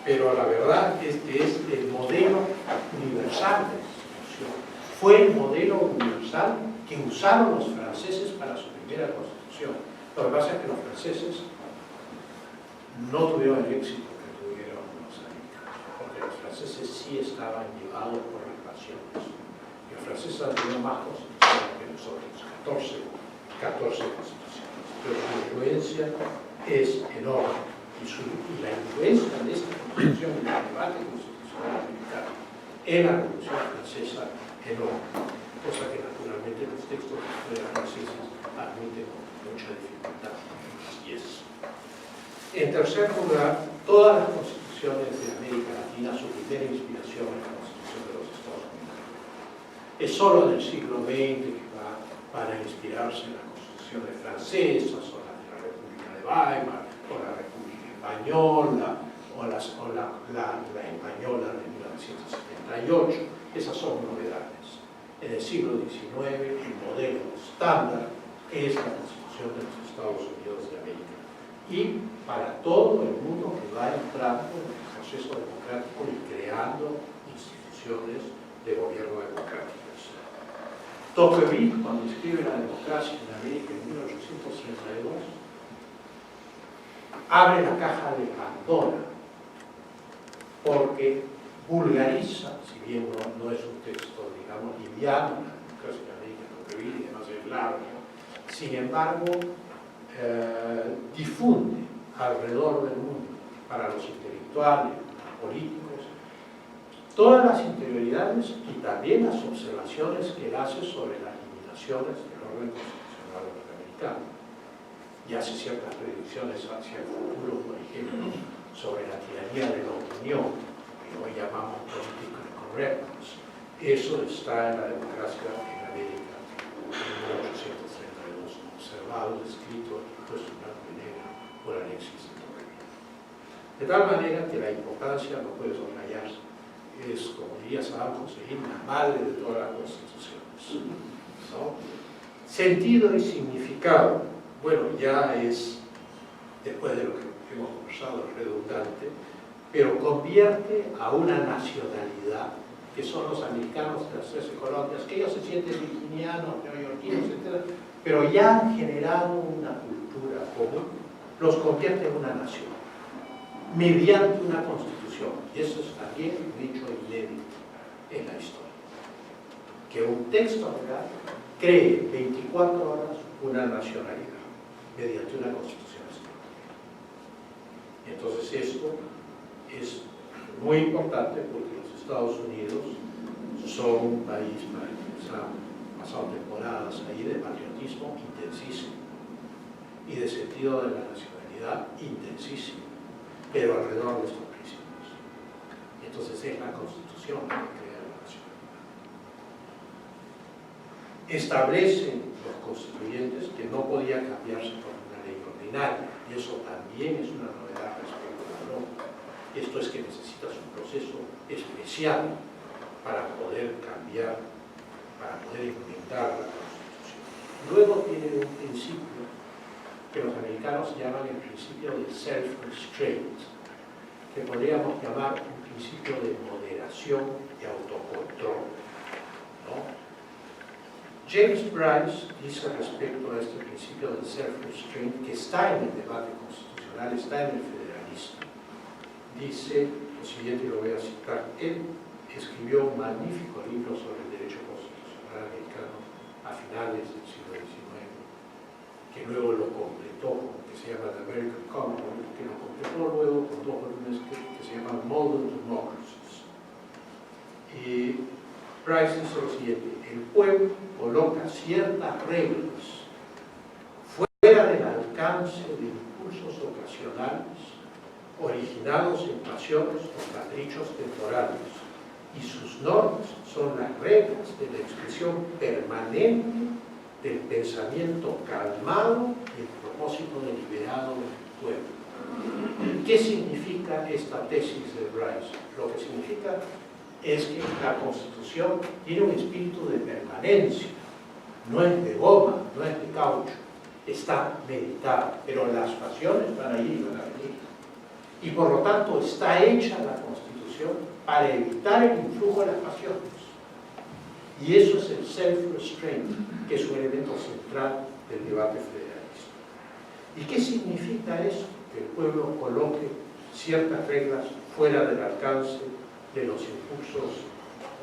Pero la verdad es que es el modelo universal de la Constitución. Fue el modelo universal que usaron los franceses para su primera Constitución. Lo que pasa es que los franceses no tuvieron el éxito que tuvieron los americanos, porque los franceses sí estaban llevados por las pasiones. Y los franceses han tenido más constituciones que nosotros, 14 constituciones. Pero su influencia es enorme. Y la influencia de esta constitución en el debate constitucional americano en la Revolución Francesa enorme. Cosa que naturalmente los textos de los franceses admiten con mucha dificultad. Y es. En tercer lugar, todas las constituciones de América Latina, su primera inspiración es la Constitución de los Estados Unidos. Es solo en el siglo XX que van a inspirarse en las constituciones francesas, o la de la República de Weimar, o la República Española, o la Española de 1978. Esas son novedades. En el siglo XIX, el modelo estándar es la Constitución de los Estados Unidos de América. Y para todo el mundo que va entrando en el proceso democrático y creando instituciones de gobierno democráticas. Tocqueville, cuando escribe La democracia en América en 1832, abre la caja de Pandora porque vulgariza, si bien no es un texto, digamos, liviano, La democracia en América de Tocqueville, y además es largo, sin embargo, difunde alrededor del mundo, para los intelectuales, políticos, todas las interioridades y también las observaciones que él hace sobre las limitaciones del orden constitucional norteamericano. Y hace ciertas predicciones hacia el futuro, por ejemplo, sobre la tiranía de la opinión, que que hoy llamamos political correctness. Eso está en la democracia en América en 1832, observado, descrito, puesto en blanco y negro por Alexis de Tocqueville. De tal manera que la importancia, no puede soslayarse, es, como diría Saddam Hussein, la madre de todas las constituciones, ¿no? Sentido y significado, bueno, ya es, después de lo que hemos conversado, redundante, pero convierte a una nacionalidad, que son los americanos de las 13 colonias, que ellos se sienten virginianos, neoyorquinos, etc., pero ya han generado una cultura común, los convierte en una nación, mediante una constitución. Y eso es también un hecho inédito en la historia. Que un texto legal cree 24 horas una nacionalidad, mediante una constitución escrita. Entonces esto es muy importante porque los Estados Unidos son un país, para empezar, pasaron temporadas ahí de patriotismo intensísimo y de sentido de la nacionalidad intensísimo, pero alrededor de estos principios. Entonces es la Constitución la que crea la nacionalidad. Establecen los constituyentes que no podía cambiarse por una ley ordinaria, y eso también es una novedad respecto a la norma. Esto es que necesitas un proceso especial para poder cambiar, para poder inventar la Constitución. Luego tiene un principio que los americanos llaman el principio de self-restraint, que podríamos llamar un principio de moderación y autocontrol, ¿no? James Bryce dice respecto a este principio de self-restraint, que está en el debate constitucional, está en el federalismo. Dice lo siguiente, y lo voy a citar. Él escribió un magnífico libro sobre el derecho constitucional americano a finales del siglo XIX, que luego lo completó, que se llama The American Commonwealth, que lo completó luego con dos volúmenes que se llaman Modern Democracies. Y Bryce dice lo siguiente: el pueblo coloca ciertas reglas fuera del alcance de impulsos ocasionales originados en pasiones o caprichos temporales, y sus normas son las reglas de la expresión permanente del pensamiento calmado y el propósito deliberado del pueblo. ¿Qué significa esta tesis de Bryce? Lo que significa es que la Constitución tiene un espíritu de permanencia, no es de goma, no es de caucho, está meditada, pero las pasiones van a ir y van a venir. Y por lo tanto está hecha la Constitución para evitar el influjo de las pasiones. Y eso es el self-restraint, que es un elemento central del debate federalista. ¿Y qué significa eso? Que el pueblo coloque ciertas reglas fuera del alcance de los impulsos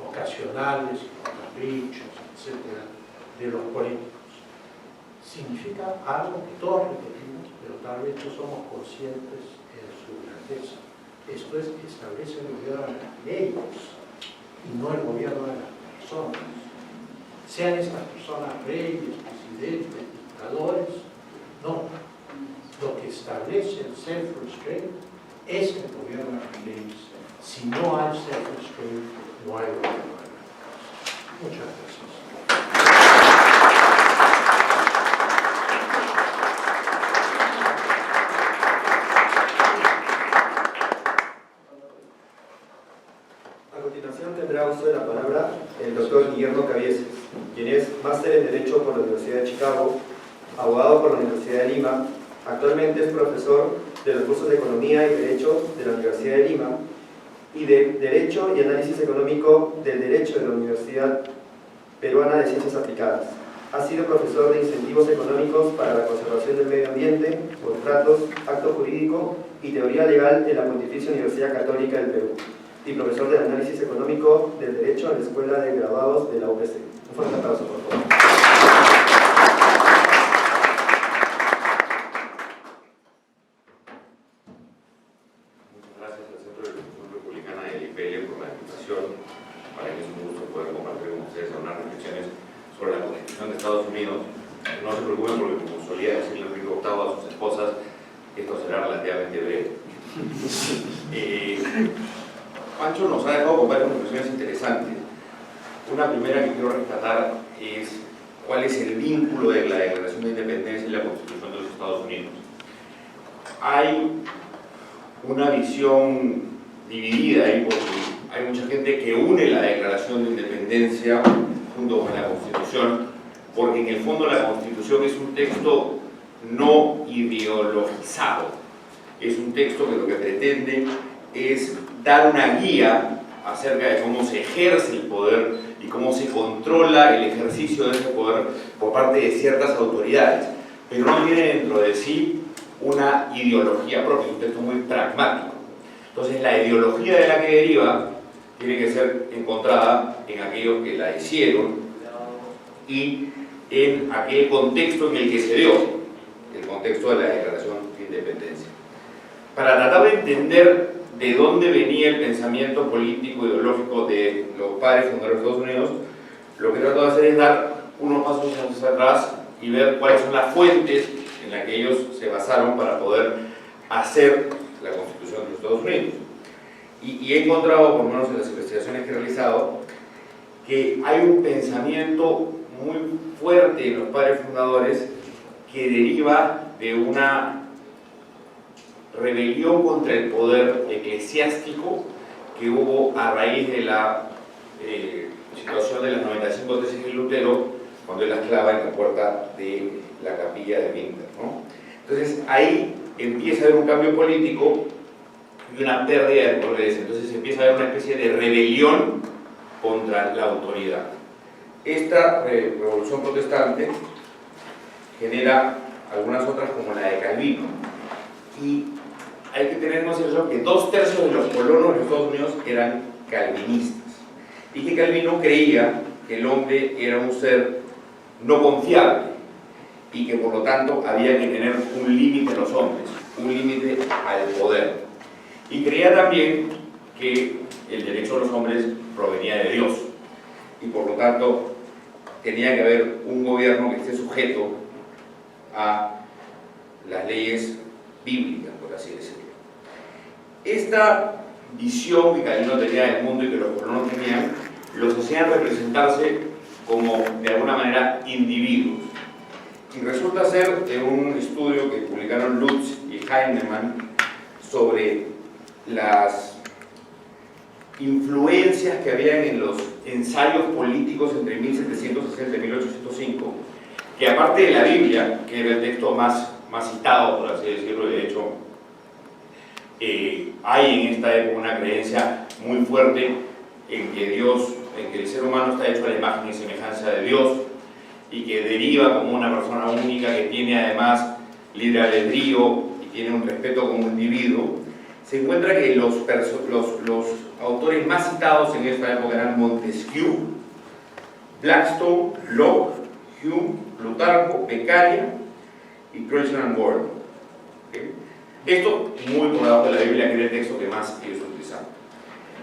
ocasionales, caprichos, etc., de los políticos. Significa algo que todos repetimos, pero tal vez no somos conscientes en su grandeza. Esto es que establece el gobierno de las leyes y no el gobierno de las personas. Sean estas personas reyes, presidentes, dictadores, no. Lo que establece el self-restraint es el gobierno de las leyes. Si no hay self-restraint, no hay gobierno de las leyes. Muchas gracias. A continuación tendrá uso de la palabra el doctor Guillermo Cabieses, quien es máster en Derecho por la Universidad de Chicago, abogado por la Universidad de Lima, actualmente es profesor de los cursos de Economía y Derecho de la Universidad de Lima y de Derecho y Análisis Económico del Derecho de la Universidad Peruana de Ciencias Aplicadas. Ha sido profesor de Incentivos Económicos para la Conservación del Medio Ambiente, Contratos, Acto Jurídico y Teoría Legal en la Pontificia Universidad Católica del Perú, y profesor de Análisis Económico del Derecho en la Escuela de Graduados de la UPC. Un fuerte aplauso, por favor. Muchas gracias al Centro de Discusión Republicana y al IPL por la invitación. Para mí es un gusto poder compartir con ustedes algunas reflexiones sobre la Constitución de Estados Unidos. No se preocupen porque, como solía decirle Enrique VIII a sus esposas, esto será relativamente breve. Pancho nos ha dejado con varias reflexiones interesantes. Una primera que quiero rescatar es cuál es el vínculo de la Declaración de Independencia y la Constitución de los Estados Unidos. Hay una visión dividida ahí, porque hay mucha gente que une la Declaración de Independencia junto con la Constitución, porque en el fondo la Constitución es un texto no ideologizado, es un texto que lo que pretende es dar una guía acerca de cómo se ejerce el poder y cómo se controla el ejercicio de ese poder por parte de ciertas autoridades, pero no tiene dentro de sí una ideología propia, es un texto muy pragmático. Entonces la ideología de la que deriva tiene que ser encontrada en aquellos que la hicieron y en aquel contexto en el que se dio, el contexto de la Declaración de Independencia. Para tratar de entender de dónde venía el pensamiento político ideológico de los padres fundadores de Estados Unidos, lo que trato de hacer es dar unos pasos hacia atrás y ver cuáles son las fuentes en las que ellos se basaron para poder hacer la Constitución de los Estados Unidos. Y he encontrado, por lo menos en las investigaciones que he realizado, que hay un pensamiento muy fuerte en los padres fundadores que deriva de una rebelión contra el poder eclesiástico que hubo a raíz de la situación de las 95 tesis de Lutero, cuando él las clava en la puerta de la capilla de Winter, ¿no? Entonces ahí empieza a haber un cambio político y una pérdida de poderes. Entonces empieza a haber una especie de rebelión contra la autoridad. Esta revolución protestante genera algunas otras como la de Calvino, y hay que tener en consideración que 2/3 de los colonos de Estados Unidos eran calvinistas, y que Calvino creía que el hombre era un ser no confiable y que por lo tanto había que tener un límite a los hombres, un límite al poder, y creía también que el derecho de los hombres provenía de Dios y por lo tanto tenía que haber un gobierno que esté sujeto a las leyes bíblicas, por así decirlo. Esta visión que Calvino tenía del mundo y que los colonos tenían, los hacían representarse como, de alguna manera, individuos. Y resulta ser de un estudio que publicaron Lutz y Heinemann sobre las influencias que habían en los ensayos políticos entre 1760 y 1805, que aparte de la Biblia, que era el texto más citado, por así decirlo, de hecho, hay en esta época una creencia muy fuerte en que el ser humano está hecho a la imagen y semejanza de Dios, y que deriva como una persona única que tiene además libre albedrío y tiene un respeto como individuo. Se encuentra que los autores más citados en esta época eran Montesquieu, Blackstone, Locke, Hume, Plutarco, Beccaria y Crewell and Gordon. ¿Okay? Esto muy por debajo de la Biblia, que era el texto que más ellos utilizaban.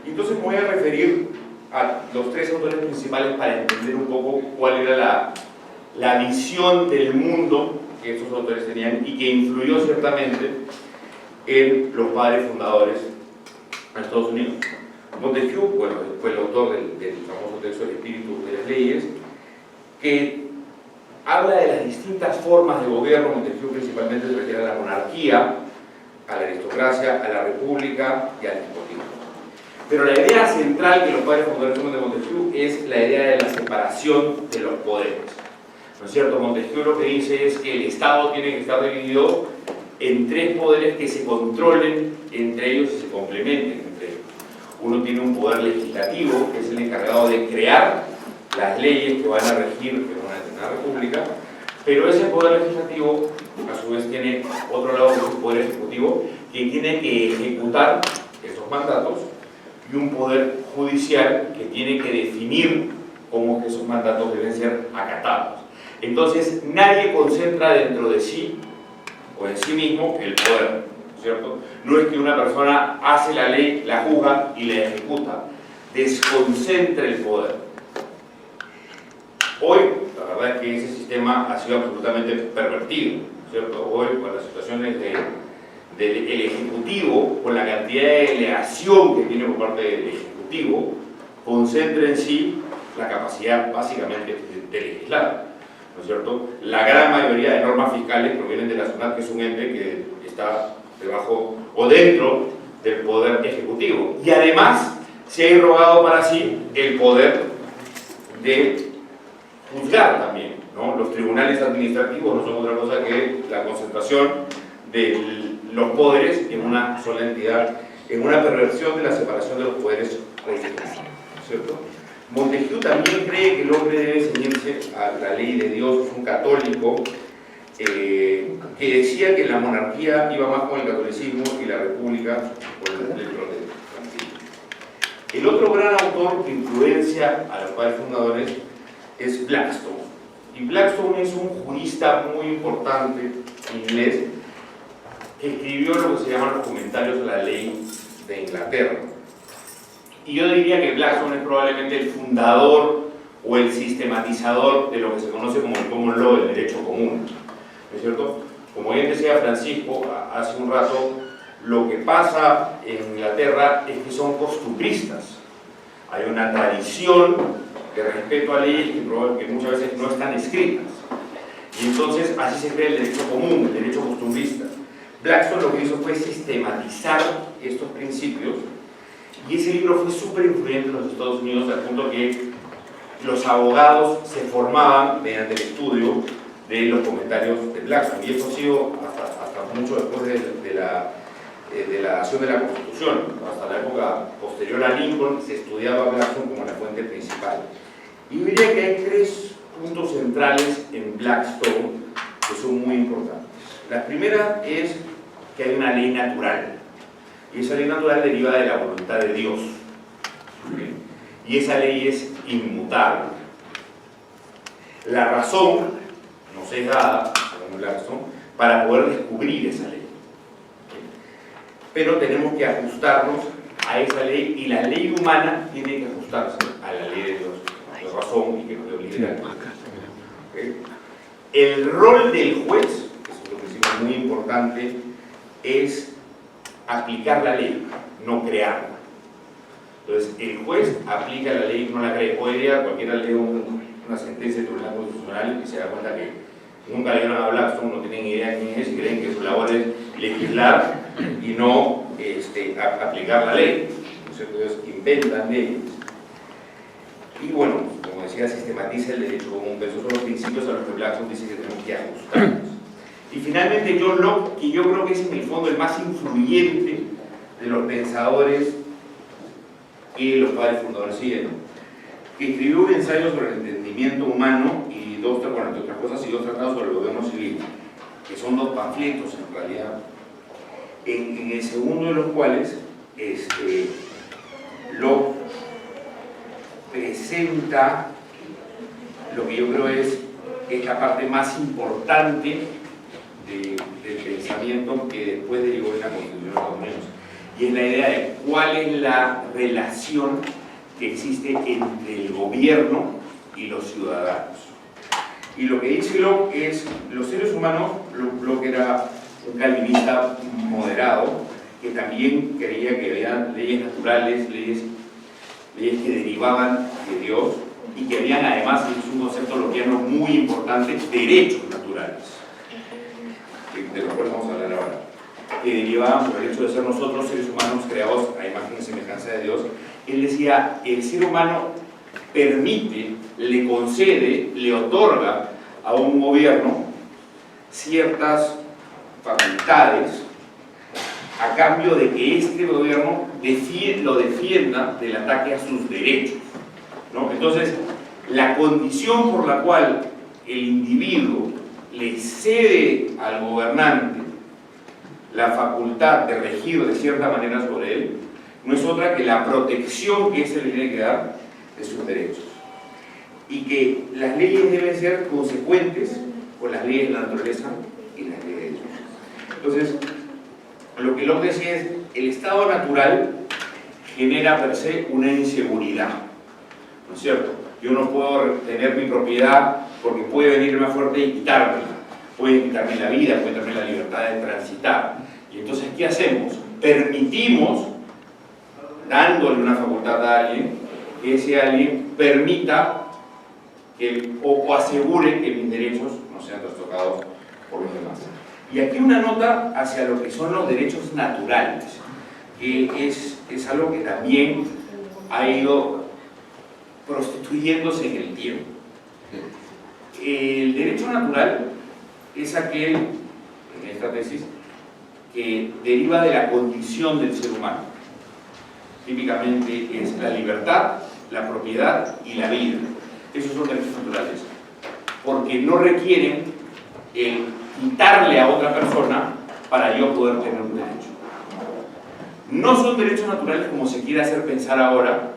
Y entonces me voy a referir a los 3 autores principales para entender un poco cuál era la visión del mundo que estos autores tenían y que influyó ciertamente en los padres fundadores de Estados Unidos. Montesquieu, bueno, fue el autor del famoso texto del espíritu de las leyes, que habla de las distintas formas de gobierno. Montesquieu principalmente se refiere a la monarquía, a la aristocracia, a la república y al despotismo. Pero la idea central que los padres fundadores toman de Montesquieu es la idea de la separación de los poderes. ¿No es cierto? Montesquieu lo que dice es que el Estado tiene que estar dividido en 3 poderes que se controlen entre ellos y se complementen entre ellos. Uno tiene un poder legislativo, que es el encargado de crear las leyes que van a regir en una determinada república, pero ese poder legislativo a su vez tiene otro lado, que es un poder ejecutivo, que tiene que ejecutar esos mandatos, y un poder judicial que tiene que definir cómo que esos mandatos deben ser acatados. Entonces nadie concentra dentro de sí o en sí mismo el poder, ¿cierto? No es que una persona hace la ley, la juzga y la ejecuta, desconcentra el poder. Hoy, la verdad es que ese sistema ha sido absolutamente pervertido, ¿cierto? Hoy, con las situaciones de del Ejecutivo, con la cantidad de delegación que tiene por parte del Ejecutivo, concentra en sí la capacidad básicamente de legislar, ¿no es cierto? La gran mayoría de normas fiscales provienen de la SUNAT, que es un ente que está debajo o dentro del poder ejecutivo, y además se ha irrogado para sí el poder de juzgar también, ¿no? Los tribunales administrativos no son otra cosa que la concentración de los poderes en una sola entidad, en una perversión de la separación de los poderes legislativos, ¿cierto? Montesquieu también cree que el hombre debe ceñirse a la ley de Dios, es un católico que decía que la monarquía iba más con el catolicismo y la república con el protestantismo. El otro gran autor que influencia a los padres fundadores es Blackstone. Y Blackstone es un jurista muy importante inglés que escribió lo que se llaman los comentarios a la ley de Inglaterra. Y yo diría que Blackstone es probablemente el fundador o el sistematizador de lo que se conoce como el common law, el derecho común, ¿no es cierto? Como bien decía Francisco hace un rato, lo que pasa en Inglaterra es que son costumbristas. Hay una tradición de respeto a leyes que muchas veces no están escritas. Y entonces así se crea el derecho común, el derecho costumbrista. Blackstone lo que hizo fue sistematizar estos principios, y ese libro fue súper influyente en los Estados Unidos, al punto que los abogados se formaban mediante el estudio de los comentarios de Blackstone, y esto ha sido hasta mucho después de la dación de la Constitución. Hasta la época posterior a Lincoln se estudiaba Blackstone como la fuente principal. Y yo diría que hay tres puntos centrales en Blackstone que son muy importantes. La primera es que hay una ley natural, y esa ley natural deriva de la voluntad de Dios, ¿sí? Y esa ley es inmutable. La razón nos es dada, según Blackstone, para poder descubrir esa ley, ¿sí? Pero tenemos que ajustarnos a esa ley, y la ley humana tiene que ajustarse a la ley de Dios, la razón, y que nos obligue a actuar, ¿sí? El rol del juez, que es un principio muy importante, es aplicar la ley, no crearla. Entonces, el juez aplica la ley, no la crea. Hoy día cualquiera lee una sentencia del Tribunal Constitucional y se da cuenta que nunca leyeron a Blackstone, no tienen idea quién es, y creen que su labor es legislar y no aplicar la ley. Entonces, inventan leyes. Y bueno, como decía, sistematiza el derecho común, pero esos son los principios a los que Blackstone dice que tenemos que ajustarnos. Y finalmente John Locke, que yo creo que es en el fondo el más influyente de los pensadores que los padres fundadores siguen, que escribió un ensayo sobre el entendimiento humano y entre otras cosas, y dos tratados sobre el gobierno civil, que son dos panfletos en realidad, en el segundo de los cuales Locke presenta lo que yo creo es la parte más importante del pensamiento que después derivó en la Constitución de Estados Unidos, y es la idea de cuál es la relación que existe entre el gobierno y los ciudadanos. Y lo que dice Locke es, los seres humanos, Locke era un calvinista moderado, que también creía que había leyes naturales, leyes que derivaban de Dios, y que habían además, es un concepto lockeano muy importante, derechos naturales, de los cuales vamos a hablar ahora, que derivaban por el hecho de ser nosotros seres humanos creados a imagen y semejanza de Dios. Él decía, el ser humano permite, le concede, le otorga a un gobierno ciertas facultades a cambio de que este gobierno lo defienda del ataque a sus derechos, ¿no? Entonces, la condición por la cual el individuo le cede al gobernante la facultad de regir de cierta manera sobre él, no es otra que la protección que éste le tiene que dar de sus derechos. Y que las leyes deben ser consecuentes con las leyes de la naturaleza y las leyes de Dios. Entonces, lo que Locke decía es, el estado natural genera per se una inseguridad, ¿no es cierto? Yo no puedo tener mi propiedad porque puede venir más fuerte y quitármela. Puede quitarme la vida, puede quitarme la libertad de transitar. Y entonces ¿qué hacemos? Permitimos, dándole una facultad a alguien, que ese alguien permita o asegure que mis derechos no sean trastocados por los demás. Y aquí una nota hacia lo que son los derechos naturales, que es algo que también ha ido prostituyéndose en el tiempo. El derecho natural es aquel, en esta tesis, que deriva de la condición del ser humano. Típicamente es la libertad, la propiedad y la vida. Esos son derechos naturales, porque no requieren quitarle a otra persona para yo poder tener un derecho. No son derechos naturales como se quiere hacer pensar ahora,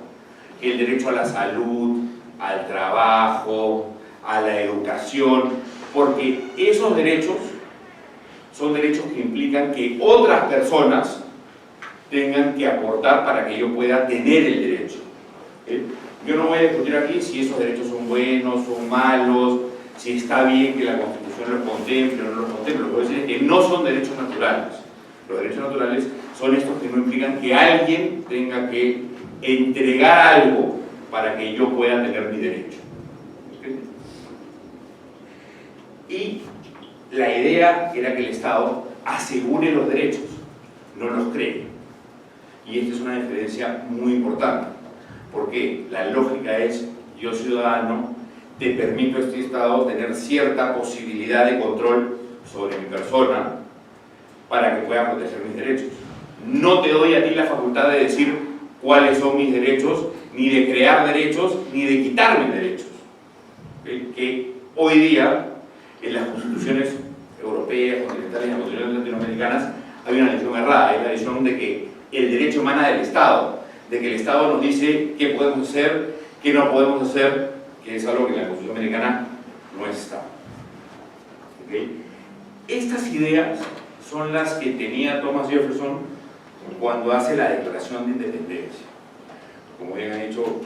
el derecho a la salud, al trabajo, a la educación, porque esos derechos son derechos que implican que otras personas tengan que aportar para que yo pueda tener el derecho. Yo no voy a discutir aquí si esos derechos son buenos, son malos, si está bien que la Constitución los contemple o no los contemple. Lo que voy a decir es que no son derechos naturales. Los derechos naturales son estos que no implican que alguien tenga que entregar algo para que yo pueda tener mi derecho. ¿Okay? Y la idea era que el Estado asegure los derechos, no los cree. Y esta es una diferencia muy importante, porque la lógica es, yo ciudadano, te permito a este Estado tener cierta posibilidad de control sobre mi persona para que pueda proteger mis derechos. No te doy a ti la facultad de decir cuáles son mis derechos, ni de crear derechos, ni de quitar mis derechos. ¿Okay? Que hoy día, en las constituciones europeas, continentales y las constituciones latinoamericanas, hay una visión errada, hay la visión de que el derecho emana del Estado, de que el Estado nos dice qué podemos hacer, qué no podemos hacer, que es algo que en la Constitución americana no está. ¿Okay? Estas ideas son las que tenía Thomas Jefferson cuando hace la Declaración de Independencia. Como bien ha dicho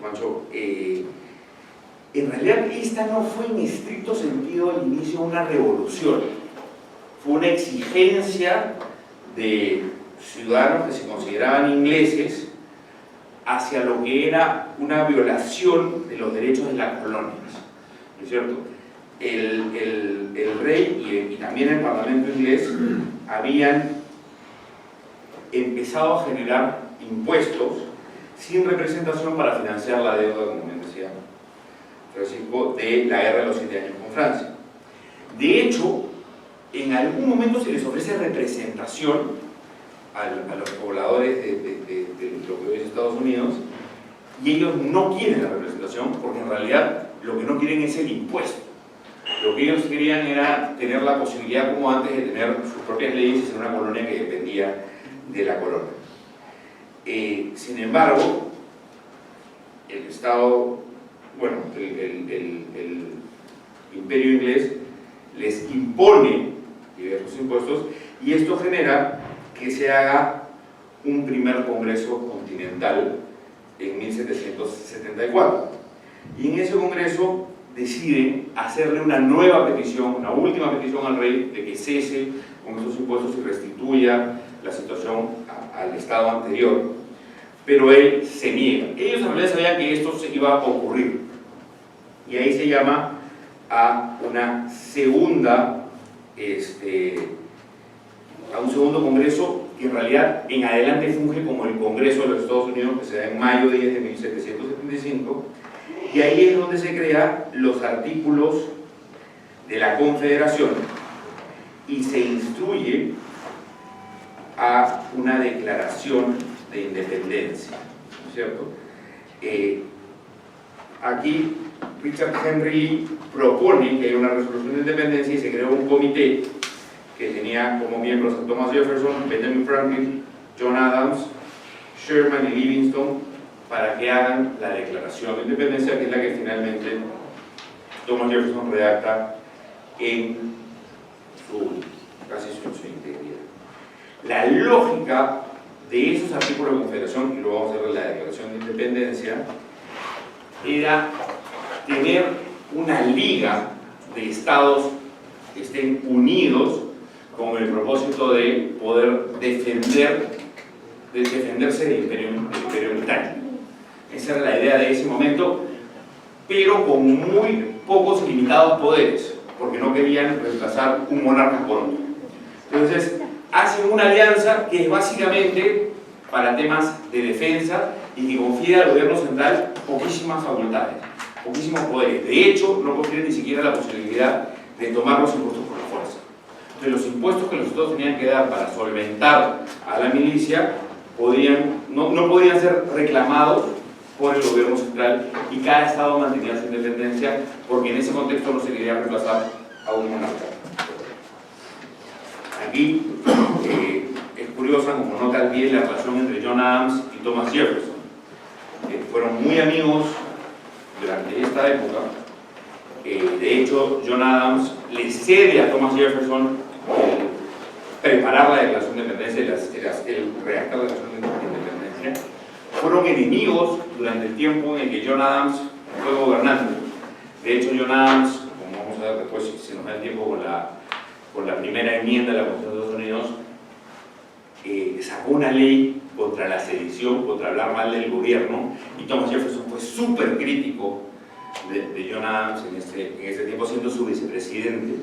Pancho, en realidad esta no fue en estricto sentido al inicio una revolución, fue una exigencia de ciudadanos que se consideraban ingleses hacia lo que era una violación de los derechos de las colonias, ¿no es cierto? El rey y también el parlamento inglés habían empezado a generar impuestos sin representación para financiar la deuda, como bien decía Francisco, de la guerra de los 7 años con Francia. De hecho, en algún momento se les ofrece representación a los pobladores de lo que hoy es Estados Unidos, y ellos no quieren la representación porque en realidad lo que no quieren es el impuesto. Lo que ellos querían era tener la posibilidad, como antes, de tener sus propias leyes y ser una colonia que dependía de la corona. Sin embargo, el Estado, bueno, el imperio inglés les impone diversos impuestos, y esto genera que se haga un primer congreso continental en 1774. Y en ese congreso deciden hacerle una nueva petición, una última petición al rey de que cese con esos impuestos y restituya la situación al estado anterior. Pero él se niega. Ellos en realidad sabían que esto se iba a ocurrir. Y ahí se llama a una segunda, a un segundo congreso que en realidad en adelante funge como el Congreso de los Estados Unidos, que se da en mayo 10 de 1775, y ahí es donde se crean los artículos de la Confederación y se instruye a una declaración de independencia, ¿no es cierto? Aquí Richard Henry Lee propone que haya una resolución de independencia y se creó un comité que tenía como miembros a Thomas Jefferson, Benjamin Franklin, John Adams, Sherman y Livingston, para que hagan la declaración de independencia, que es la que finalmente Thomas Jefferson redacta en casi su integridad. La lógica de esos artículos de confederación, y luego vamos a ver la declaración de independencia, era tener una liga de estados que estén unidos con el propósito de poder defenderse del imperio británico. Esa era la idea de ese momento, pero con muy pocos y limitados poderes, porque no querían reemplazar un monarca por otro. Entonces, hacen una alianza que es básicamente para temas de defensa y que confiere al gobierno central poquísimas facultades, poquísimos poderes. De hecho, no confiere ni siquiera la posibilidad de tomar los impuestos por la fuerza. Entonces, los impuestos que los estados tenían que dar para solventar a la milicia no podían ser reclamados por el gobierno central, y cada estado mantenía su independencia porque en ese contexto no se quería reemplazar a un monarca. Aquí es curiosa, como nota al pie, la relación entre John Adams y Thomas Jefferson. Fueron muy amigos durante esta época. De hecho, John Adams le cede a Thomas Jefferson preparar la Declaración de Independencia, el redactar la Declaración de Independencia. Fueron enemigos durante el tiempo en el que John Adams fue gobernante. De hecho, John Adams, como vamos a ver después, si se nos da el tiempo, con la primera enmienda de la Constitución de Estados Unidos, sacó una ley contra la sedición, contra hablar mal del gobierno, y Thomas Jefferson fue súper crítico de John Adams en este tiempo, siendo su vicepresidente,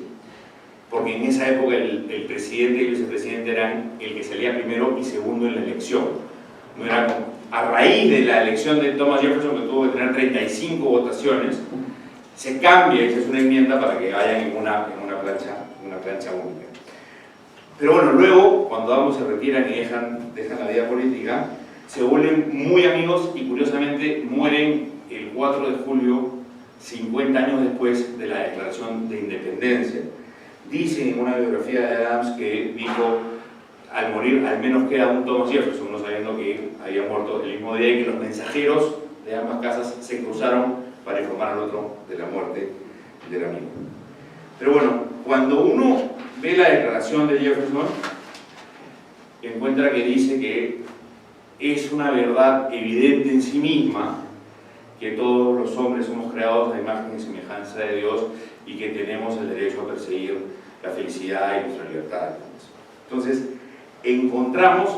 porque en esa época el presidente y el vicepresidente eran el que salía primero y segundo en la elección. No era a raíz de la elección de Thomas Jefferson, que tuvo que tener 35 votaciones, se cambia y se hace una enmienda para que vayan en una plancha única. Pero bueno, luego, cuando ambos se retiran y dejan la vida política, se vuelven muy amigos y curiosamente mueren el 4 de julio, 50 años después de la Declaración de Independencia. Dice en una biografía de Adams que dijo: al morir al menos queda un Thomas Jefferson, no sabiendo que había muerto el mismo día, y que los mensajeros de ambas casas se cruzaron para informar al otro de la muerte del amigo. Pero bueno, cuando uno ve la declaración de Jefferson, encuentra que dice que es una verdad evidente en sí misma, que todos los hombres somos creados a imagen y semejanza de Dios y que tenemos el derecho a perseguir la felicidad y nuestra libertad. Entonces, encontramos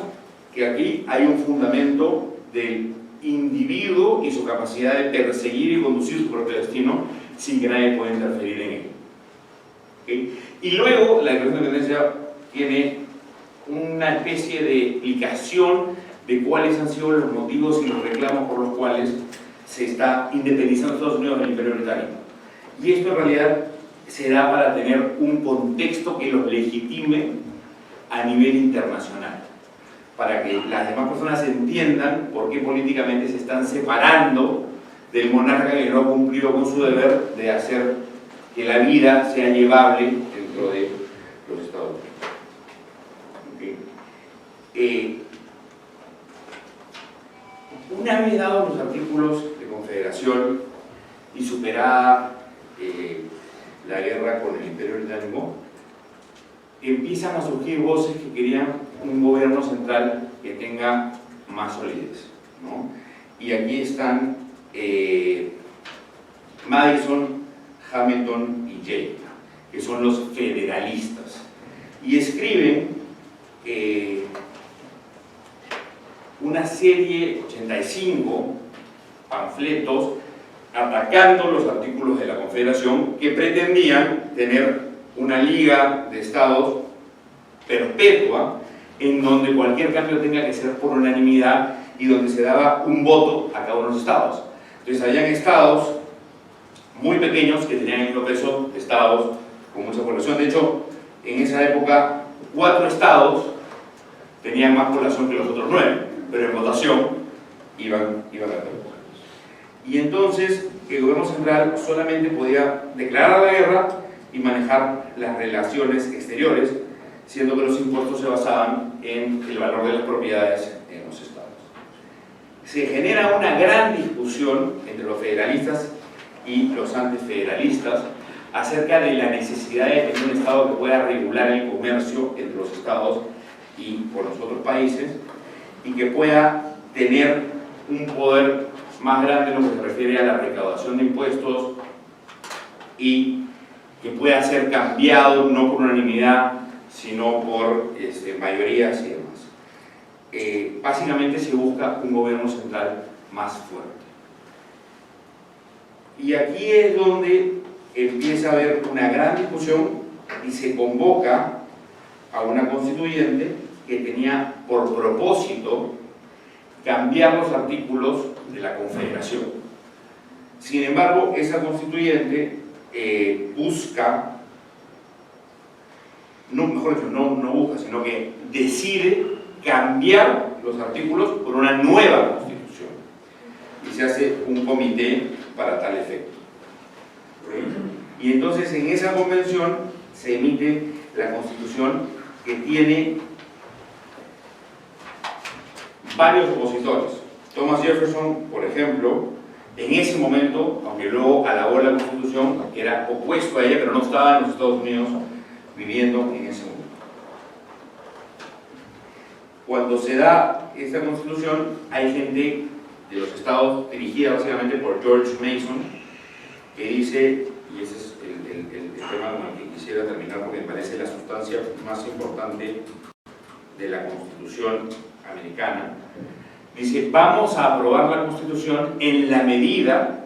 que aquí hay un fundamento del individuo y su capacidad de perseguir y conducir su propio destino sin que nadie pueda interferir en él. ¿Okay? Y luego la Declaración de Independencia tiene una especie de explicación de cuáles han sido los motivos y los reclamos por los cuales se está independizando Estados Unidos del Imperio Británico. Y esto en realidad se da para tener un contexto que los legitime a nivel internacional, para que las demás personas entiendan por qué políticamente se están separando del monarca que no ha cumplido con su deber de hacer que la vida sea llevable dentro de los Estados Unidos. Okay. Una vez dados los artículos de confederación y superada la guerra con el Imperio Británico, empiezan a surgir voces que querían un gobierno central que tenga más solidez, ¿no? Y aquí están Madison, Hamilton y Jay, que son los federalistas, y escriben una serie, 85 panfletos, atacando los artículos de la Confederación que pretendían tener una liga de estados perpetua en donde cualquier cambio tenga que ser por unanimidad y donde se daba un voto a cada uno de los estados. Entonces habían estados muy pequeños que tenían el mismo peso de estados con mucha población. De hecho, en esa época 4 estados tenían más población que los otros 9, pero en votación iban a perder. Y entonces el gobierno central solamente podía declarar la guerra y manejar las relaciones exteriores, siendo que los impuestos se basaban en el valor de las propiedades en los estados. Se genera una gran discusión entre los federalistas y los antifederalistas acerca de la necesidad de tener un estado que pueda regular el comercio entre los estados y con los otros países, y que pueda tener un poder más grande en lo que se refiere a la recaudación de impuestos y que pueda ser cambiado no por unanimidad sino por mayorías y demás. Básicamente se busca un gobierno central más fuerte. Y aquí es donde empieza a haber una gran discusión y se convoca a una constituyente que tenía por propósito cambiar los artículos de la Confederación. Sin embargo, esa constituyente busca, no, mejor dicho, no busca, sino que decide cambiar los artículos por una nueva constitución. Y se hace un comité para tal efecto. ¿Sí? Y entonces en esa convención se emite la constitución que tiene varios opositores. Thomas Jefferson, por ejemplo, en ese momento, aunque luego alabó la constitución, que era opuesto a ella, pero no estaba en los Estados Unidos viviendo en ese momento. Cuando se da esta constitución, hay gente de los estados dirigida básicamente por George Mason, que dice, y ese es el tema con el que quisiera terminar porque me parece la sustancia más importante de la Constitución americana, dice: vamos a aprobar la Constitución en la medida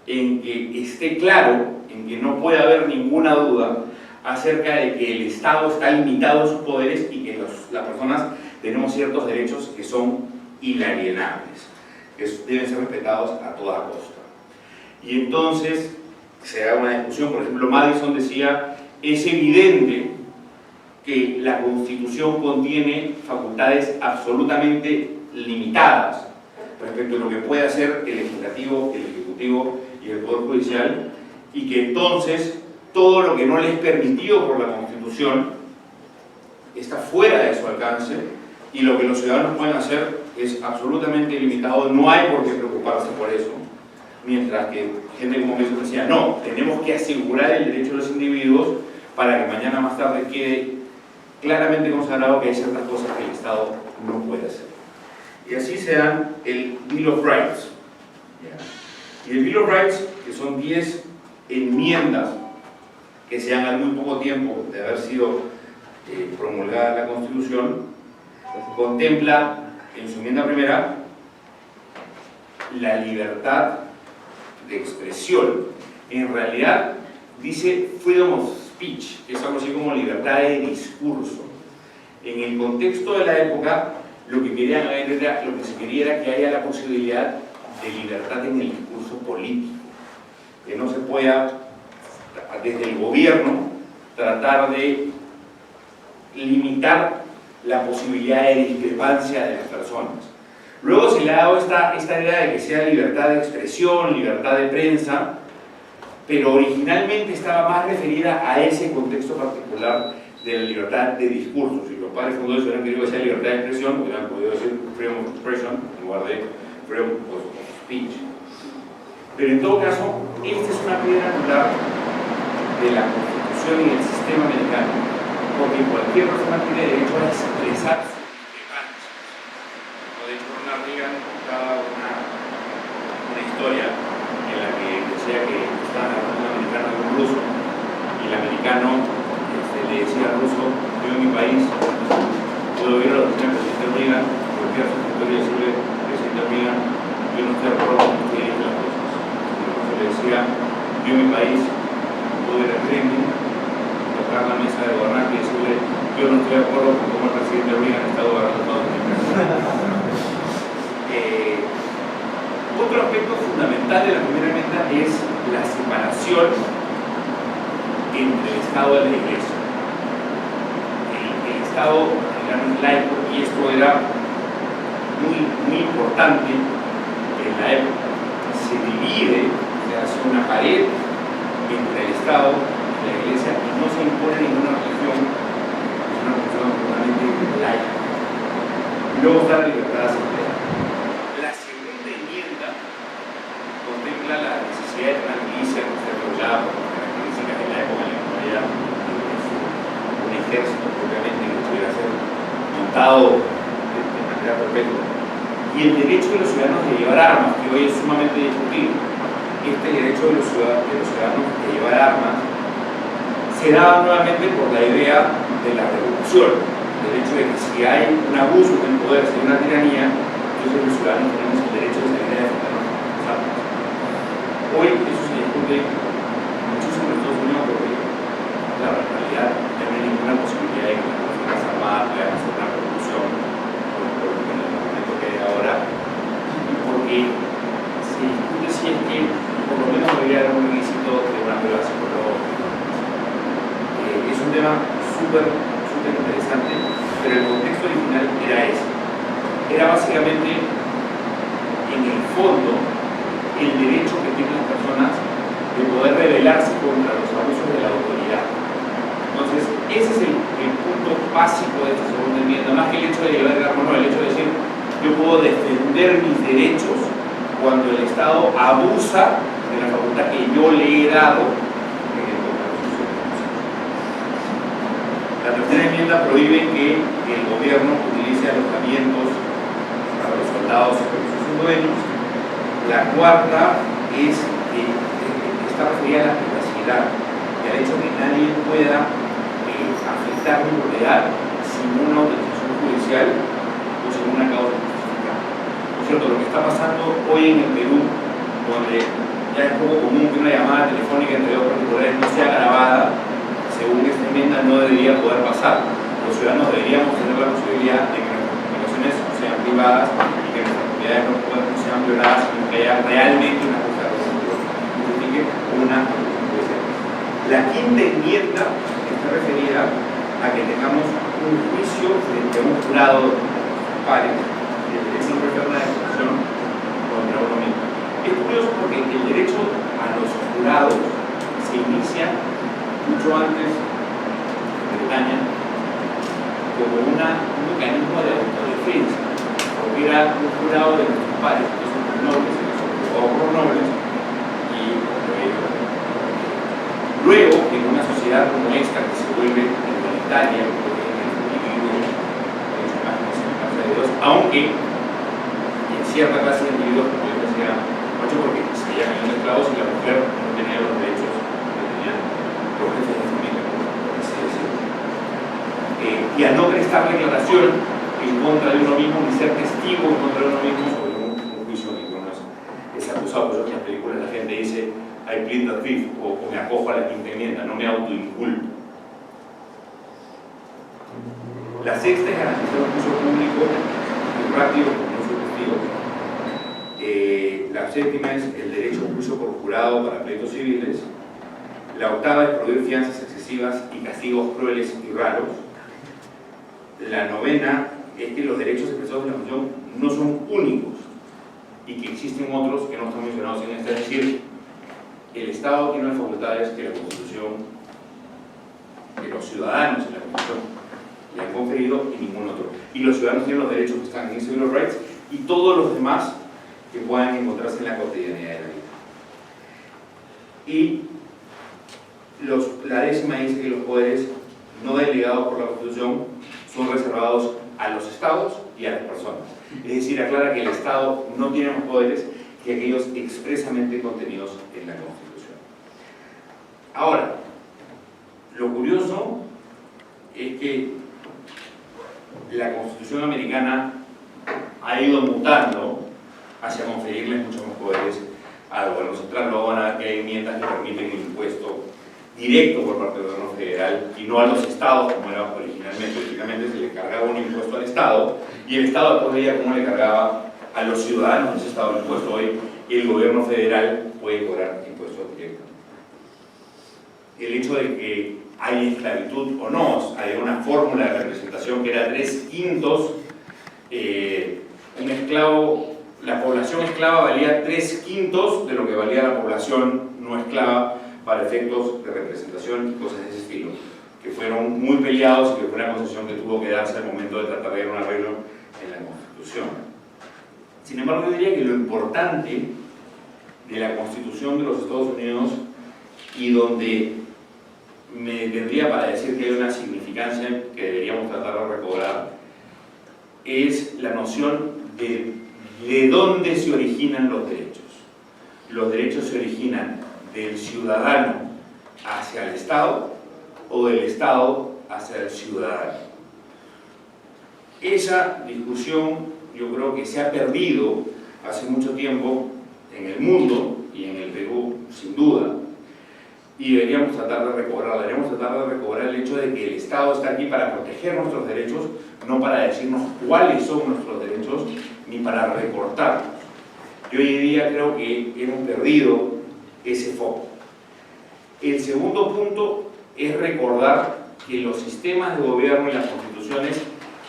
en que esté claro, en que no pueda haber ninguna duda acerca de que el Estado está limitado en sus poderes y que las personas tenemos ciertos derechos que son inalienables, que deben ser respetados a toda costa. Y entonces se da una discusión. Por ejemplo, Madison decía: es evidente que la Constitución contiene facultades absolutamente limitadas respecto a lo que puede hacer el Legislativo, el Ejecutivo y el Poder Judicial, y que entonces todo lo que no les es permitido por la Constitución está fuera de su alcance, y lo que los ciudadanos pueden hacer es absolutamente limitado. No hay por qué preocuparse por eso. Mientras que gente como Mason decía: no, tenemos que asegurar el derecho de los individuos para que mañana más tarde quede claramente consagrado que hay ciertas cosas que el Estado no puede hacer. Y así se dan el Bill of Rights. Y el Bill of Rights, que son 10 enmiendas que se dan al muy poco tiempo de haber sido promulgada la Constitución, contempla en su enmienda primera la libertad de expresión. En realidad dice freedom of speech, que es algo así como libertad de discurso. En el contexto de la época, lo que se quería era que haya la posibilidad de libertad en el discurso político, que no se pueda desde el gobierno tratar de limitar la posibilidad de discrepancia de las personas. Luego se le ha dado esta idea de que sea libertad de expresión, libertad de prensa, pero originalmente estaba más referida a ese contexto particular de la libertad de discurso. Si los padres fundadores hubieran querido que sea libertad de expresión, hubieran podido decir freedom of expression en lugar de freedom of speech. Pero en todo caso, esta es una piedra angular de la Constitución y del sistema americano, porque cualquier persona tiene derecho a expresar sus discrepancias. De hecho, Ronald Reagan contaba una historia en la que decía que estaban hablando un americano y un ruso, y el americano le decía al ruso: yo en mi país puedo ir a la oficina del presidente Reagan, golpear su escritorio y decirle: presidente Reagan, yo no estoy de acuerdo con usted y las cosas. Y el ruso le decía: yo en mi país puedo ir al Kremlin, tocar la mesa de gobernar y decirle: yo no estoy de acuerdo con cómo el presidente Reagan está gobernando Estados Unidos. Otro aspecto fundamental de la primera enmienda es la separación entre el Estado y la Iglesia. El Estado era un laico, y esto era muy importante en la época. Se divide, se hace una pared entre el Estado y la Iglesia, y no se impone ninguna religión. Es una religión totalmente laica. Luego está la libertad de asamblea. La segunda enmienda contempla la necesidad de una milicia que se apoyaba por las características de la época en la que no había un ejército propiamente que pudiera ser montado de manera perpetua. Y el derecho de los ciudadanos de llevar armas, que hoy es sumamente discutido. Este derecho de los ciudadanos de llevar armas se se daba nuevamente por la idea de la revolución, del hecho de que si hay un abuso del poder, si hay una tiranía, entonces los ciudadanos tenemos el derecho de salir a defendernos. Hoy eso se discute muchísimo en Estados Unidos porque la realidad no hay ninguna posibilidad de que las Fuerzas Armadas puedan hacer una revolución en el momento que hay ahora, porque se discute si es que por lo menos debería haber un requisito de una prueba psicológica. Es un tema súper interesante, pero el contexto original era ese. Era básicamente, en el fondo, el derecho que tienen las personas de poder rebelarse contra los abusos de la autoridad. Entonces, ese es el punto básico de esta segunda enmienda, más que el hecho de llevar el arma, no, el hecho de decir, yo puedo defender mis derechos cuando el Estado abusa de la facultad que yo le he dado. La tercera enmienda prohíbe que el gobierno utilice alojamientos para los soldados y para sus dueños. La cuarta es está referida a la privacidad y al hecho de que nadie pueda afectar mi propiedad sin una autorización judicial o sin una causa justificada. Por cierto, lo que está pasando hoy en el Perú, donde ya es poco común que una llamada telefónica entre dos particulares no sea grabada, según esta enmienda no debería poder pasar. Los ciudadanos deberíamos tener la posibilidad de que nuestras comunicaciones sean privadas y que nuestras propiedades no sean violadas, sino que haya realmente una cosa que justifique una justicia. La quinta enmienda está referida a que tengamos un juicio frente a un jurado de pares, que siempre fue una declaración contra uno mismo. Es curioso porque el derecho a los jurados se inicia mucho antes en Bretaña como un mecanismo de autodefensa, porque era un jurado de nuestros pares, que son los nobles, que son los nobles, y luego en una sociedad como esta que se vuelve igualitaria, porque el individuo es más en la casa de Dios, aunque en cierta clase de individuos, como yo decía, mucho porque se llaman esclavos y la mujer no tenía los derechos que tenían los jefes de familia, por así decirlo. Y a no prestar declaración en contra de uno mismo, ni ser testigo en contra de uno mismo sobre un juicio en el que uno es acusado. Por eso en las películas la gente dice I plead the fifth, o me acojo a la quinta enmienda, no me autoinculpo. La sexta es garantizar un juicio público y rápido, como no soy testigo. La séptima es el derecho a un juicio por jurado para pleitos civiles. La octava es prohibir fianzas excesivas y castigos crueles y raros. La novena es que los derechos expresados en la Constitución no son únicos y que existen otros que no están mencionados en esta. Es decir, el Estado tiene las facultades que la Constitución, que los ciudadanos en la Constitución le han conferido y ningún otro. Y los ciudadanos tienen los derechos que están en Civil Rights y todos los demás que puedan encontrarse en la cotidianidad de la vida. Y la décima dice que los poderes no delegados por la Constitución son reservados a los Estados y a las personas. Es decir, aclara que el Estado no tiene más poderes que aquellos expresamente contenidos en la Constitución. Ahora, lo curioso es que la Constitución americana ha ido mutando hacia conferirles muchos más poderes al gobierno central. Luego van a ver que hay enmiendas que permiten el impuesto directo por parte del gobierno federal y no a los estados como era originalmente. Originalmente se le cargaba un impuesto al estado y el estado después veía cómo le cargaba a los ciudadanos de ese estado el impuesto. Hoy el gobierno federal puede cobrar impuestos directos. El hecho de que hay esclavitud o no, hay una fórmula de representación que era 3/5, un esclavo, la población esclava valía 3/5 de lo que valía la población no esclava para efectos de representación y cosas de ese estilo, que fueron muy peleados y que fue una concesión que tuvo que darse al momento de tratar de dar un arreglo en la Constitución. Sin embargo, yo diría que lo importante de la Constitución de los Estados Unidos, y donde me detendría para decir que hay una significancia que deberíamos tratar de recobrar, es la noción de dónde se originan los derechos. Los derechos se originan del ciudadano hacia el Estado o del Estado hacia el ciudadano. Esa discusión yo creo que se ha perdido hace mucho tiempo en el mundo y en el Perú, sin duda, y deberíamos tratar de recobrarla. Deberíamos tratar de recobrar el hecho de que el Estado está aquí para proteger nuestros derechos, no para decirnos cuáles son nuestros derechos, ni para recortarlos. Yo hoy día creo que hemos perdido ese foco. El segundo punto es recordar que los sistemas de gobierno y las constituciones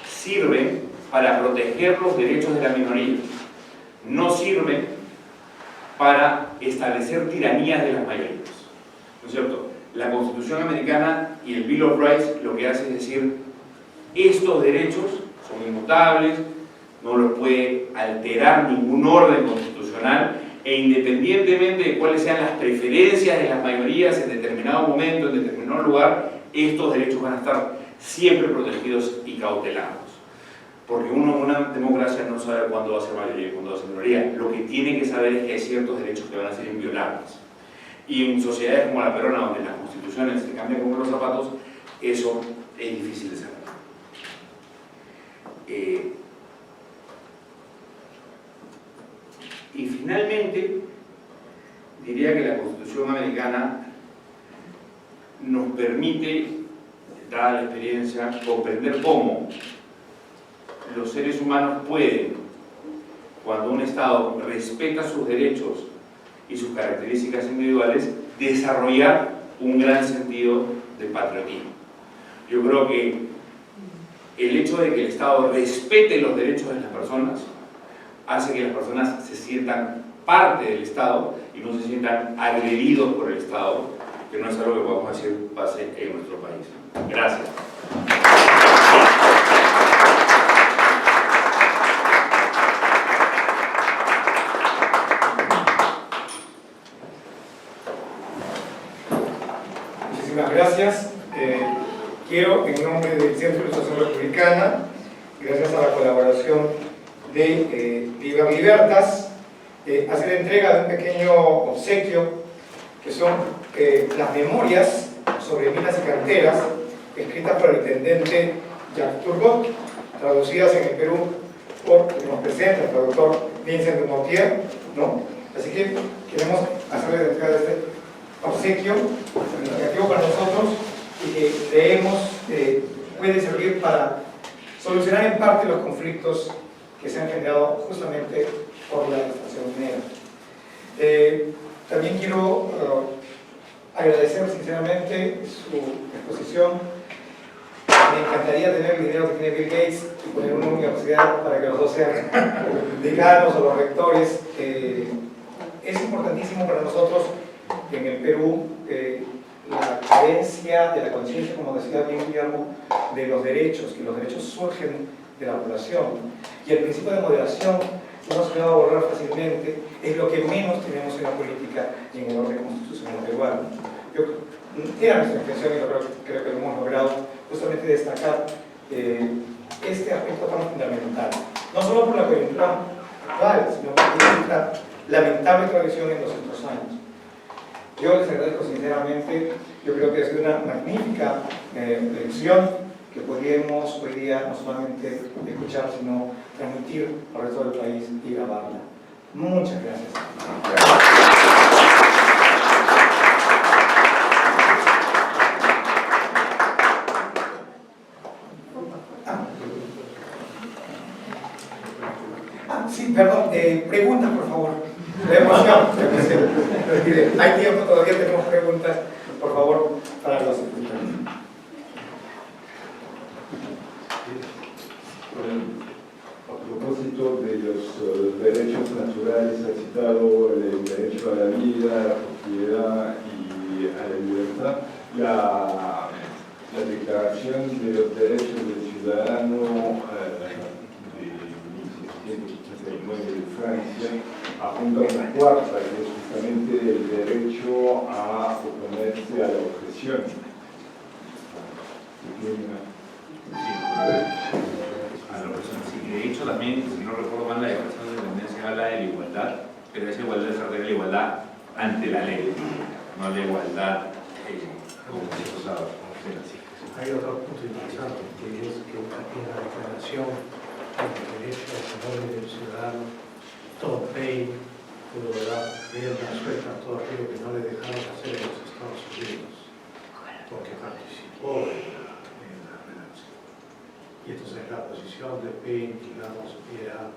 sirven para proteger los derechos de la minoría, no sirven para establecer tiranías de las mayorías. ¿No es cierto? La Constitución americana y el Bill of Rights lo que hace es decir, estos derechos son inmutables, no los puede alterar ningún orden constitucional, e independientemente de cuáles sean las preferencias de las mayorías en determinado momento, en determinado lugar, estos derechos van a estar siempre protegidos y cautelados. Porque uno en una democracia no sabe cuándo va a ser mayoría y cuándo va a ser minoría. Lo que tiene que saber es que hay ciertos derechos que van a ser inviolables. Y en sociedades como la peruana, donde las constituciones se cambian como los zapatos, eso es difícil de saber. Y finalmente, diría que la Constitución americana nos permite, dada la experiencia, comprender cómo los seres humanos pueden, cuando un Estado respeta sus derechos y sus características individuales, desarrollar un gran sentido de patriotismo. Yo creo que el hecho de que el Estado respete los derechos de las personas hace que las personas se sientan parte del Estado y no se sientan agredidos por el Estado, que no es algo que podamos decir pase en nuestro país. Gracias. Muchísimas gracias. Quiero, en nombre del Centro de Ilustración Republicana, gracias a la colaboración de Viva Libertas, hacer entrega de un pequeño obsequio que son las memorias sobre minas y canteras escritas por el intendente Jacques Turgot, traducidas en el Perú por quien nos presenta, el traductor Vincent de Montier, ¿no? Así que queremos hacerle la entrega de este obsequio significativo para nosotros y que creemos puede servir para solucionar en parte los conflictos que se han generado justamente por la extracción minera. También quiero agradecer sinceramente su exposición. Me encantaría tener el dinero que tiene Bill Gates y poner una universidad para que los dos sean decanos o los rectores. Es importantísimo para nosotros en el Perú la carencia de la conciencia, como decía bien Guillermo, de los derechos, que los derechos surgen de la población. Y el principio de moderación no se va a borrar fácilmente, es lo que menos tenemos en la política y en el orden constitucional peruano. Era nuestra intención y creo que lo hemos logrado, justamente destacar este aspecto tan fundamental, no solo por la coyuntura actual, sino por esta lamentable tradición en los otros años. Yo les agradezco sinceramente, yo creo que ha sido una magnífica lección que podríamos hoy día no solamente escuchar, sino transmitir al resto del país y grabarla. Muchas gracias. Sí, perdón, preguntas por favor. La emoción, hay tiempo, todavía tenemos preguntas, por favor, para los escritores. A propósito de los derechos naturales, ha citado el derecho a la vida, a la propiedad y a la libertad. La Declaración de los Derechos del Ciudadano de 1689 de Francia apunta a una cuarta, que es justamente el derecho a oponerse a la opresión. De hecho, también, si no recuerdo mal, la Declaración de Independencia habla de la igualdad, pero esa igualdad se refiere a la igualdad ante la ley, no la igualdad como se usaba. Hay otro punto interesante, que es que en la Declaración de Derechos Económicos del Ciudadano, Tom Paine pudo dar rienda suelta a todo aquello que no le dejaron hacer en los Estados Unidos, porque participó en la relación. Y entonces la posición de Paine, digamos, era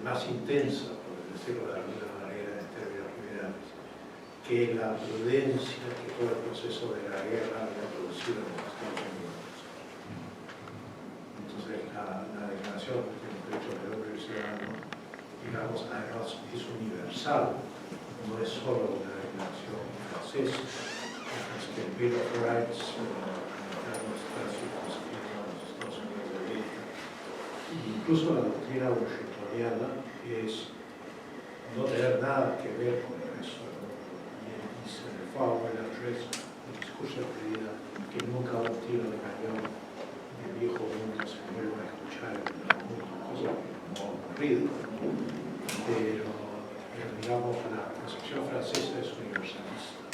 más intensa, por decirlo de alguna manera, en términos liberales, que la prudencia que todo el proceso de la guerra había producido en los Estados Unidos. Entonces, la Declaración de los Derechos del Hombre y del Ciudadano, digamos, además es universal, no es solo una declaración francesa, es que el Bill of Rights está circunscrito a los Estados Unidos de América. Incluso la doctrina washingtoniana es no tener nada que ver con eso. Y se le fue a buen address el discurso de vida que nunca un tiro de cañón del viejo mundo se vuelva a escuchar en el mundo, cosa que no ha ocurrido. Pero digamos, la concepción francesa es universalista,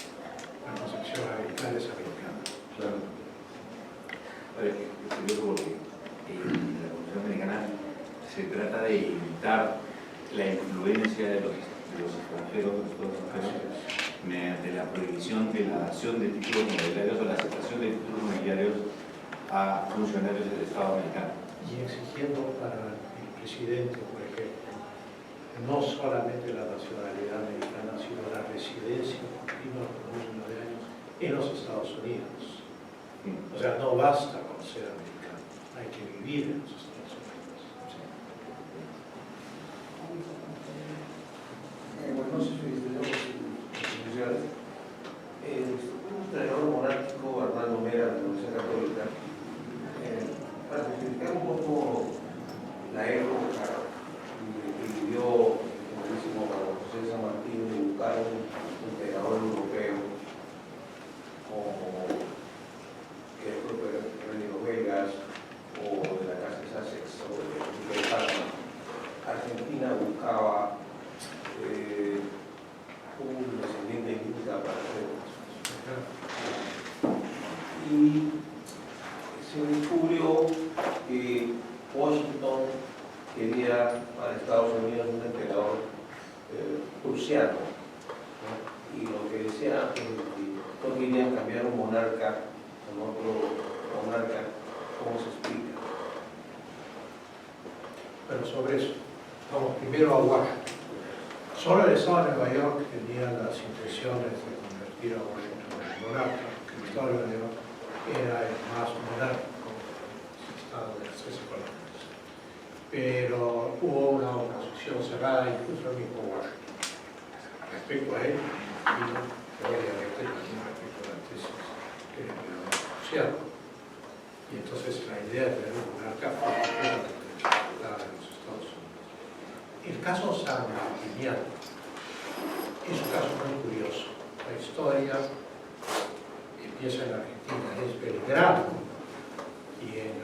la concepción americana es americana. Claro. Es curioso porque en la Constitución Americana se trata de evitar la influencia de los extranjeros, de los extranjeros, mediante la prohibición de la dación de títulos nobiliarios o la aceptación de títulos nobiliarios a funcionarios del Estado americano. Y exigiendo para el presidente, por ejemplo, no solamente la nacionalidad americana, sino la residencia continua por un número de años en los Estados Unidos. O sea, no basta con ser americano, hay que vivir en los Estados Unidos. Bueno, no sé si tenemos instituciones. Un historiador monárquico, Arnaldo Mera, de la Universidad Católica, para justificar un poco la época que vivió el queridísimo José San Martín de buscar un emperador europeo como el propio rey de los Vegas o de la casa de Sussex o de Duque de Parma. Argentina buscaba un descendiente inca para hacer. Y se descubrió que Washington quería para Estados Unidos un emperador prusiano, ¿no? Y lo que decía es que no querían cambiar un monarca con otro monarca. ¿Cómo se explica? Pero sobre eso, vamos primero a Washington. Solo el Estado de Nueva York tenía las intenciones de convertir a Washington en monarca, porque el Estado de Nueva York era el más monárquico Estado de las tres colonias. Pero hubo una oposición cerrada, incluso al mismo Washington. Respecto a él, y obviamente también respecto a la tesis del emperador prusiano. Y entonces la idea de tener un monarca fue completamente descartada en los Estados Unidos. El caso sanmartiniano es un caso muy curioso. La historia empieza en Argentina, es Belgrano quien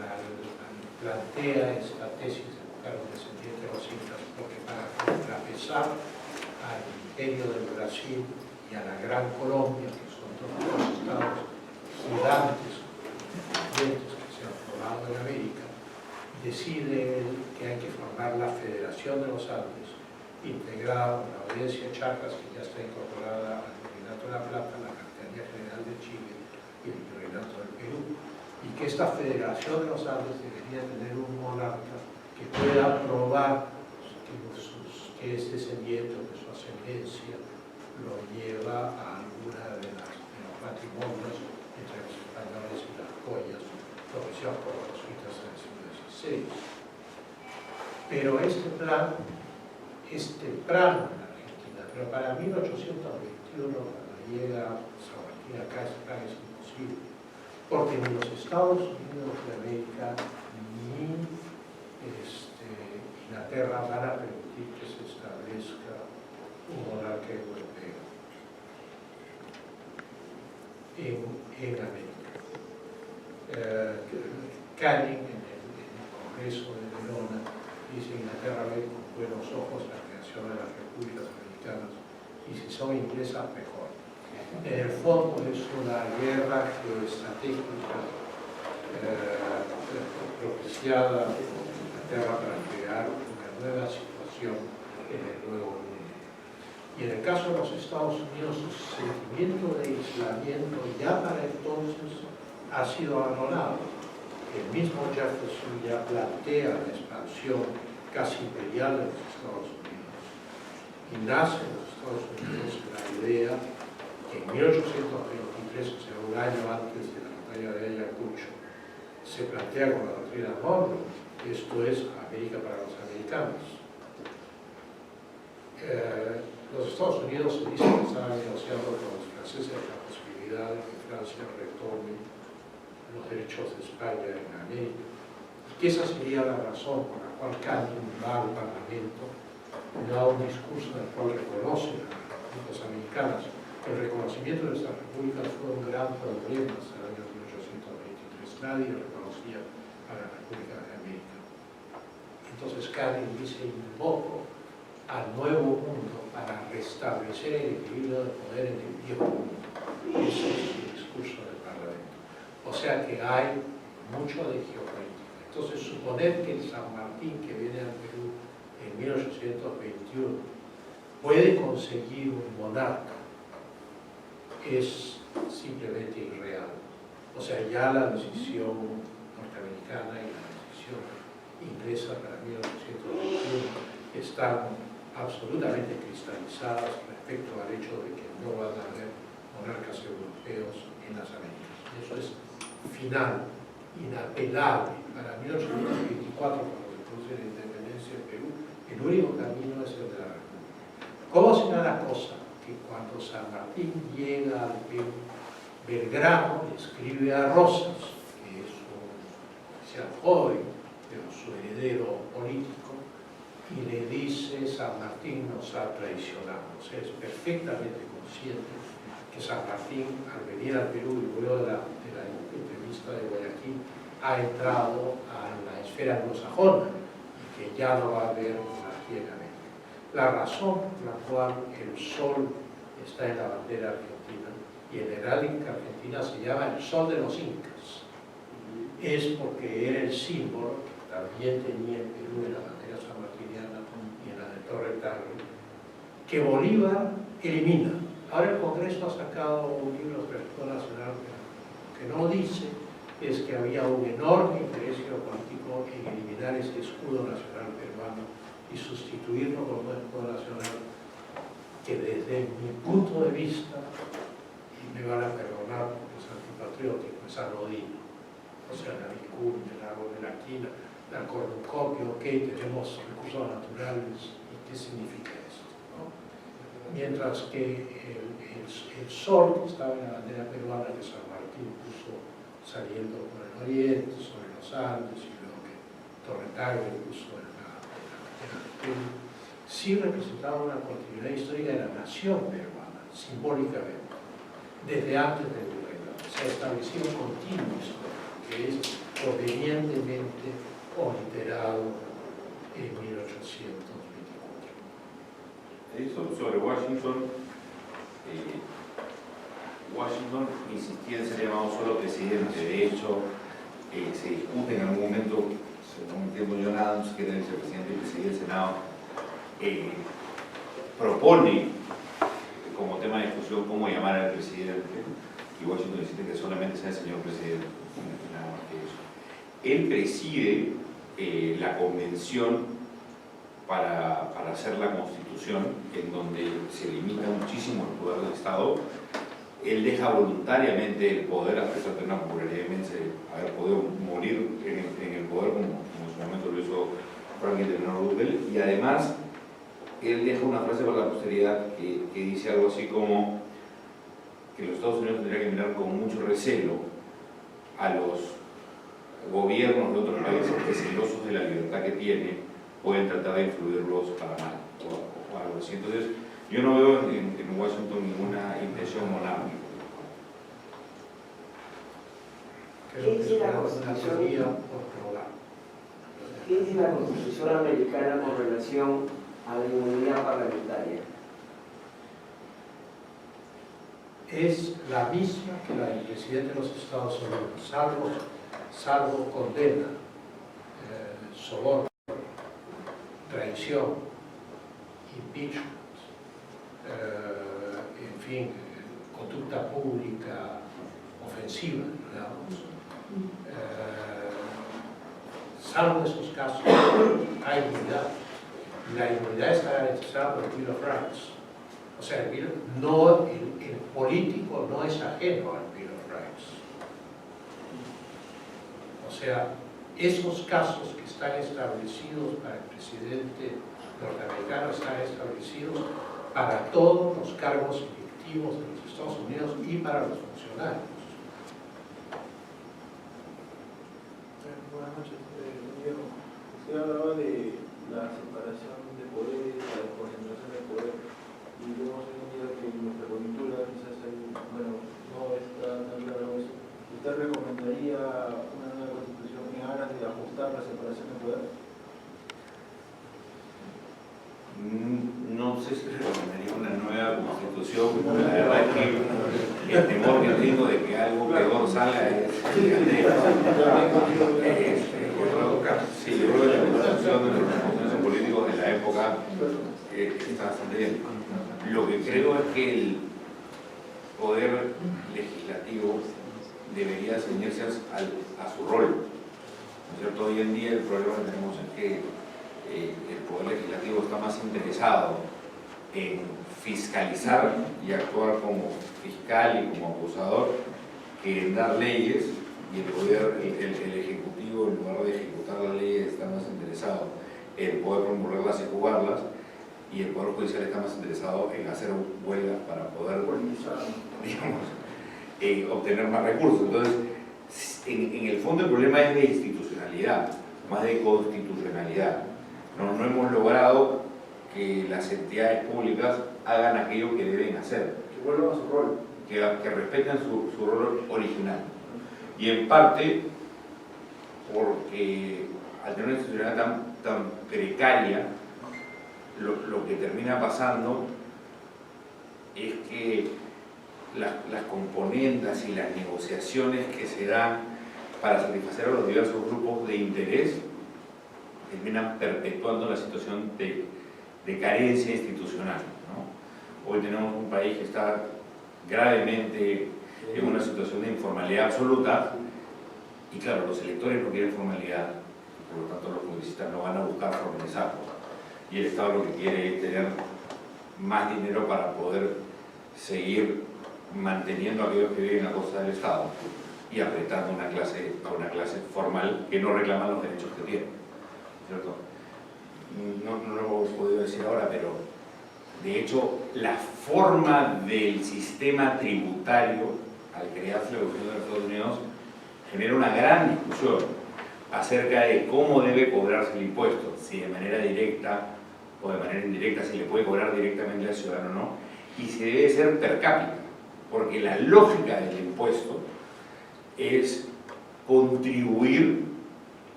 plantea esta tesis de buscar un descendiente de los incas, porque para contrapesar al imperio del Brasil y a la Gran Colombia, que son dos estados gigantes que se han formado en América, decide que hay que formar la Federación de los Andes, integrada con la Audiencia de Charcas, que ya está incorporada al Virreinato de la Plata, la Capitanía General de Chile y el Virreinato del Perú, y que esta Federación de los Andes debería tener un monarca que pueda probar que es descendiente o que su ascendencia lo lleva a alguna de los matrimonios entre los españoles y las joyas profesadas por los jesuitas en el siglo XVI. Pero este plan es temprano en Argentina, pero para 1821, cuando llega San Martín acá, este plan es imposible, porque ni los Estados Unidos de América ni Inglaterra van a permitir que se establezca un monarca europeo en América. Canning, en el Congreso de Verona, dice: Inglaterra ve con buenos ojos la creación de las repúblicas americanas, y si son inglesas, mejor. En el fondo es una guerra geoestratégica propiciada por Inglaterra para crear una nueva situación en el Nuevo Mundo. Y en el caso de los Estados Unidos, su sentimiento de aislamiento ya para entonces ha sido abandonado. El mismo Jefferson ya plantea la expansión casi imperial de los Estados Unidos. Y nace en los Estados Unidos la idea que en 1823, o sea, un año antes de la batalla de Ayacucho, se plantea con la doctrina Monroe, esto es América para los americanos. Los Estados Unidos se dice que estaban negociando con los franceses la posibilidad de que Francia retome los derechos de España en América, y que esa sería la razón por la cual Canning va al Parlamento, da un discurso en el cual reconoce a las repúblicas americanas. El reconocimiento de estas repúblicas fue un gran problema hasta el año 1823. Nadie reconocía a la República de América. Entonces Canning dice: invoco al nuevo mundo para restablecer el equilibrio de poder en el viejo mundo. Ese es su discurso del Parlamento. O sea que hay mucho de geopolítica. Entonces suponer que el San Martín, que viene al Perú en 1821, puede conseguir un monarca es simplemente irreal. O sea, ya la decisión norteamericana y la decisión inglesa para 1821 están absolutamente cristalizadas respecto al hecho de que no van a haber monarcas europeos en las Américas. Eso es final, inapelable. Para 1824, cuando se produce la independencia del Perú, el único camino es el de la República. ¿Cómo será la cosa? Que cuando San Martín llega al Perú, Belgrano le escribe a Rosas, que es un oficial joven, pero su heredero político, y le dice: San Martín nos ha traicionado. O sea, es perfectamente consciente que San Martín, al venir al Perú y luego de la entrevista de Guayaquil, ha entrado a la esfera anglosajona y que ya no va a haber monarquía en América. La razón por la cual el sol está en la bandera argentina y en heráldica argentina se llama el sol de los incas es porque era el símbolo que también tenía el Perú en la bandera sanmartiniana y en la de Torre Tagle, que Bolívar elimina. Ahora el Congreso ha sacado un libro sobre el Estado Nacional que no dice es que había un enorme interés geopolítico en eliminar ese escudo nacional peruano y sustituirlo por un escudo nacional que desde mi punto de vista, y me van a perdonar porque es antipatriótico, es anodino. O sea, la vicuña, el árbol de la quina, la cornucopia, ok, tenemos recursos naturales, ¿y qué significa esto? ¿No? Mientras que el sol que estaba en la bandera peruana que San Martín puso saliendo por el oriente, sobre los Andes, y luego que Torre Tagle puso en la Perú, sí representaba una continuidad histórica de la nación peruana, simbólicamente, desde antes del virreinato. Se ha establecido un continuo histórico, que es convenientemente obliterado en 1824. Sobre Washington, Washington insistía en ser llamado solo presidente. De hecho, se discute en algún momento, según entiendo John Adams, que era el vicepresidente y presidente del Senado, propone como tema de discusión cómo llamar al presidente, y Washington insiste que solamente sea el señor presidente, nada más que eso. Él preside la convención para hacer la constitución, en donde se limita muchísimo el poder del Estado. Él deja voluntariamente el poder, a pesar de una popularidad inmensa, haber podido morir en el poder, como en su momento lo hizo Franklin Delano Roosevelt, y además él deja una frase para la posteridad que dice algo así como que los Estados Unidos tendrían que mirar con mucho recelo a los gobiernos de otros países que, celosos de la libertad que tienen, pueden tratar de influirlos para mal o algo así. Entonces, yo no veo en Washington ninguna intención monárquica. ¿Qué dice la Constitución americana con relación a la inmunidad parlamentaria? es la misma que la del presidente de los Estados Unidos, salvo condena, soborno, traición, impeachment, en fin, conducta pública ofensiva, digamos. Salvo esos casos, hay inmunidad. La inmunidad está garantizada por el Bill of Rights. O sea, el político no es ajeno al Bill of Rights. O sea, esos casos que están establecidos para el presidente norteamericano están establecidos para todos los cargos electivos de los Estados Unidos y para los funcionarios. Buenas noches, Diego. Usted hablaba de la separación de poderes, la desconcentración de poder, y vemos hoy en día que en nuestra coyuntura quizás no está tan claro eso. ¿Usted recomendaría una nueva constitución en aras de ajustar la separación de poder? No sé si recomendaría una nueva constitución. La verdad es que el temor que tengo de que algo peor salga es sí, yo creo que la constitución de los procesos políticos de la época está bastante bien. Lo que creo es que el poder legislativo debería ceñirse a su rol, ¿no es cierto? Hoy en día el problema que tenemos es que el poder legislativo está más interesado en fiscalizar y actuar como fiscal y como acusador que en dar leyes, y el ejecutivo, en lugar de ejecutar las leyes, está más interesado en poder promulgarlas y jugarlas, y el poder judicial está más interesado en hacer huelgas para poder, digamos, obtener más recursos. Entonces, en el fondo el problema es de institucionalidad, más de constitucionalidad. No hemos logrado que las entidades públicas hagan aquello que deben hacer. Que vuelvan a su rol. Que respeten su rol original. Y en parte, porque al tener una institucionalidad tan precaria, lo que termina pasando es que las componendas y las negociaciones que se dan para satisfacer a los diversos grupos de interés terminan perpetuando la situación de carencia institucional, ¿no? Hoy tenemos un país que está gravemente en una situación de informalidad absoluta, y claro, los electores no quieren formalidad, por lo tanto los publicistas no van a buscar formalizarlo, y el Estado lo que quiere es tener más dinero para poder seguir manteniendo a aquellos que viven a costa del Estado y apretando a una clase formal que no reclama los derechos que tiene, ¿cierto? No lo hemos podido decir ahora, pero de hecho la forma del sistema tributario al crearse la Constitución de los Estados Unidos genera una gran discusión acerca de cómo debe cobrarse el impuesto, si de manera directa o de manera indirecta, si le puede cobrar directamente al ciudadano o no, y si debe ser per cápita, porque la lógica del impuesto es contribuir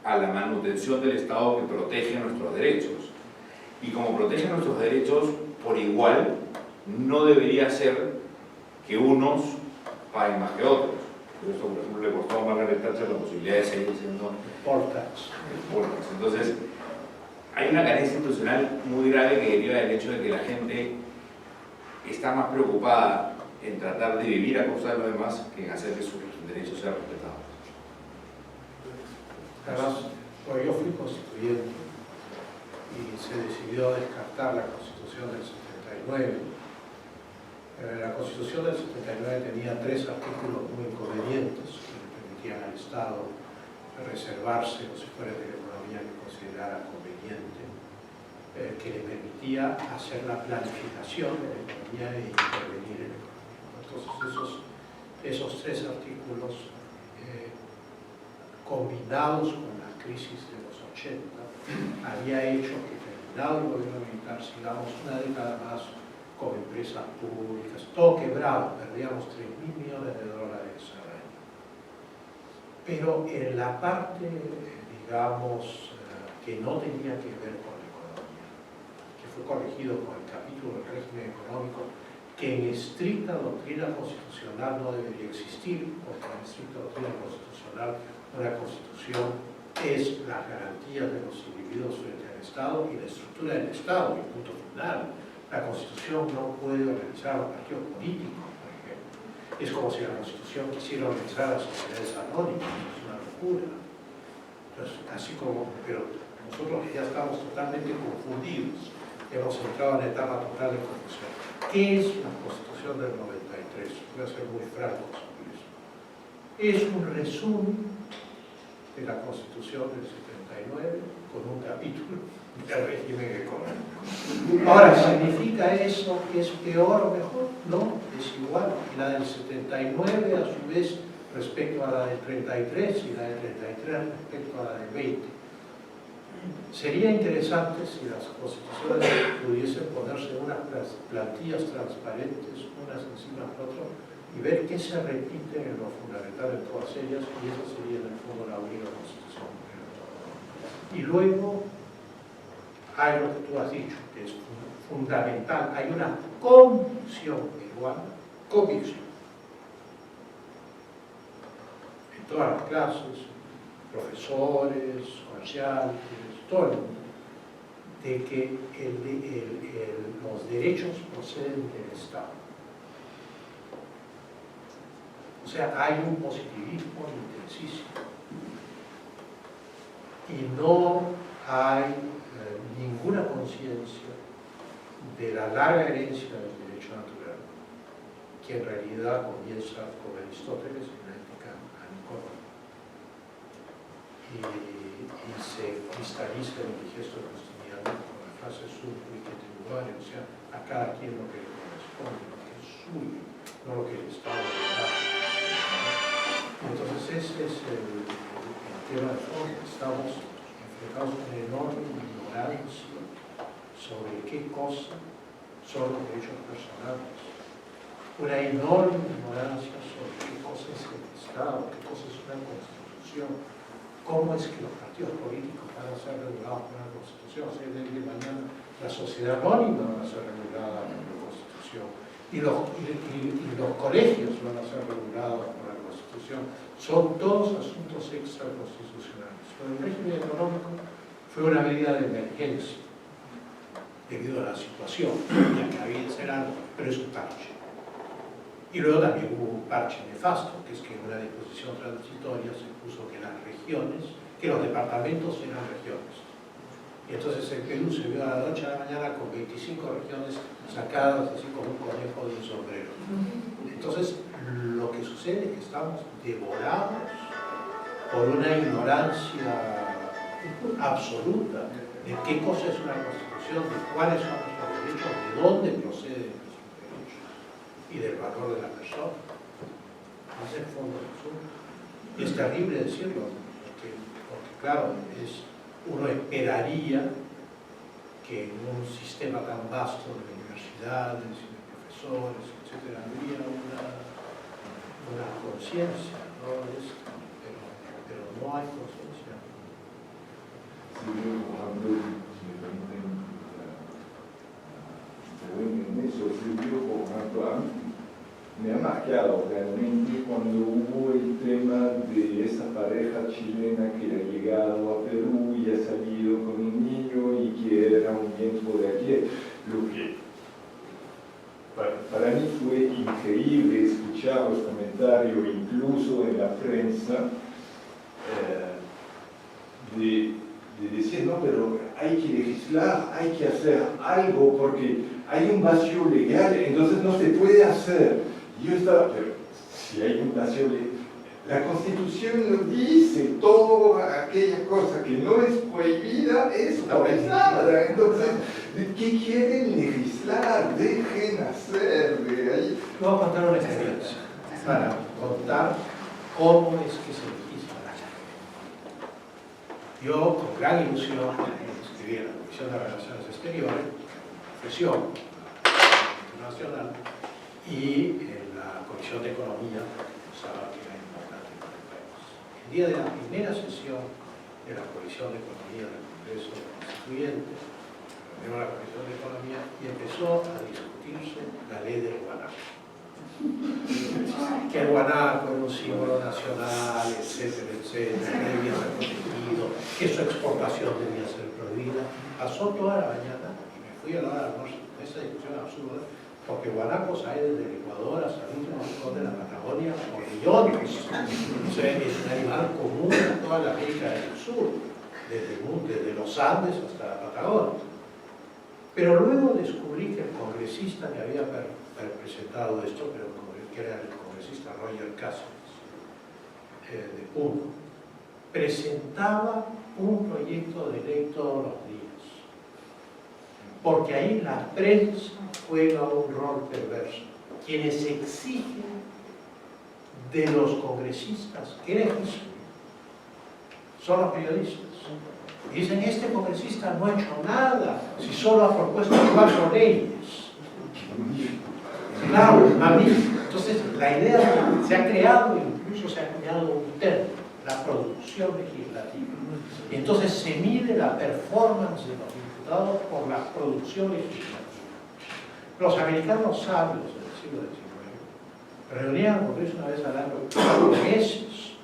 a la manutención del Estado que protege nuestros derechos. Y como protege nuestros derechos por igual, no debería ser que unos paguen más que otros. Por eso, por ejemplo, le costó a Margaret Thatcher la posibilidad de seguir siendo Portas. Entonces, hay una carencia institucional muy grave que deriva del hecho de que la gente está más preocupada en tratar de vivir a costa de los demás que en hacer que sus derechos sean respetados. Además, pues yo fui constituyente y se decidió descartar la Constitución del 79. La Constitución del 79 tenía 3 artículos muy inconvenientes que le permitían al Estado reservarse los sectores de la economía que considerara conveniente, que le permitía hacer la planificación de la economía e intervenir en la economía. Entonces esos 3 artículos combinados con la crisis de los 80 había hecho que, terminado el gobierno militar, sigamos una década más con empresas públicas, todo quebrado, perdíamos $3.000 millones al año. Pero en la parte, digamos, que no tenía que ver con la economía, que fue corregido con el capítulo del régimen económico que en estricta doctrina constitucional no debería existir, porque en estricta doctrina constitucional una constitución es las garantías de los individuos frente al Estado y la estructura del Estado, y punto final. La Constitución no puede organizar a los partidos políticos, por ejemplo. Es como si la Constitución quisiera organizar a las sociedades anónimas, es una locura. Entonces, así como, pero nosotros ya estamos totalmente confundidos, hemos entrado en la etapa total de confusión. ¿Qué es la Constitución del 93? Voy a ser muy franco sobre eso. Es un resumen de la Constitución del 79 con un capítulo del régimen económico. Ahora, ¿significa eso que es peor o mejor? No, es igual. Y la del 79 a su vez respecto a la del 33 y la del 33 respecto a la del 20. Sería interesante si las constituciones pudiesen ponerse unas plantillas transparentes unas encima de otras y ver qué se repite en lo fundamental de todas ellas, y esa sería en el fondo la única constitución. Y luego hay lo que tú has dicho, que es fundamental, hay una convicción peruana, convicción, en todas las clases, profesores, comerciantes, todo el mundo, de que los derechos proceden del Estado. O sea, hay un positivismo intensísimo y no hay ninguna conciencia de la larga herencia del derecho natural, que en realidad comienza con Aristóteles en la Ética a Nicómaco y se cristaliza en el Digesto Justiniano con la frase sum quiet tribuario, o sea, a cada quien lo que le corresponde, lo que es suyo, no lo que el Estado le da. Entonces ese es el tema de fondo. Estamos enfrentados a una enorme ignorancia sobre qué cosa son los derechos personales, una enorme ignorancia sobre qué cosa es el Estado, qué cosa es una constitución, cómo es que los partidos políticos van a ser regulados por la Constitución. O sea, el día de mañana la sociedad anónima va a ser regulada por la Constitución y los colegios van a ser regulados por la Constitución. Son todos asuntos extraconstitucionales. Pero el régimen económico fue una medida de emergencia debido a la situación, ya que había que hacer algo, pero es un parche. Y luego también hubo un parche nefasto, que es que en una disposición transitoria se puso que las regiones, que los departamentos eran regiones. Y entonces el Perú se vio a la noche a la mañana con 25 regiones sacadas así como un conejo de un sombrero. Entonces lo que sucede es que estamos devorados por una ignorancia absoluta de qué cosa es una constitución, de cuáles son nuestros derechos, de dónde proceden nuestros derechos y del valor de la persona. Ese es el fondo del asunto. Y es terrible decirlo, porque claro, uno esperaría que en un sistema tan vasto de universidades y de profesores, etc., habría una conciencia, ¿no? Pero no hay conciencia. Sí, trabajando, si me permiten intervenir en eso, Silvio, por ejemplo, me ha marcado realmente cuando hubo el tema de esa pareja chilena que ha llegado a Perú y ha salido con un niño y que era un viento de aquí. Lo que para mí fue increíble escuchar los comentarios, incluso en la prensa, de decir, no, pero hay que legislar, hay que hacer algo porque hay un vacío legal, entonces no se puede hacer. Y yo estaba, pero si hay un vacío legal, la Constitución nos dice toda aquella cosa que no es prohibida, es prohibida. Entonces, ¿de qué quieren legislar? Dejen hacer de ahí. Voy a contar una experiencia para contar cómo es que se legisla. Yo, con gran ilusión, escribí en la Comisión de Relaciones Exteriores, Presión Internacional, y en la Comisión de Economía, pensaba que era importante para el país. El día de la primera sesión de la Comisión de Economía del Congreso Constituyente, reunió la Comisión de Economía y empezó a discutirse la ley del guanaco. Que el guanaco era un símbolo nacional, etcétera, etcétera, que debía ser protegido, que su exportación debía ser prohibida. Pasó toda la mañana y me fui a la hora de almuerzo con esa discusión absurda, porque guanacos hay desde el Ecuador hasta el último rincón de la Patagonia por millones. O sea, es un animal común en toda la América del Sur, desde los Andes hasta la Patagonia. Pero luego descubrí que el congresista que había presentado esto, que era el congresista Roger Cáceres, de Puno, presentaba un proyecto de ley todos los días. Porque ahí la prensa juega un rol perverso. Quienes exigen de los congresistas que legislen son los periodistas. Y dicen, este congresista no ha hecho nada, si solo ha propuesto 4 leyes. Claro, a mí. Entonces, la idea se ha creado, incluso se ha creado un término, la producción legislativa. Y entonces se mide la performance de los diputados por la producción legislativa. Los americanos sabios del siglo XIX reunían al Congreso una vez al año 4 meses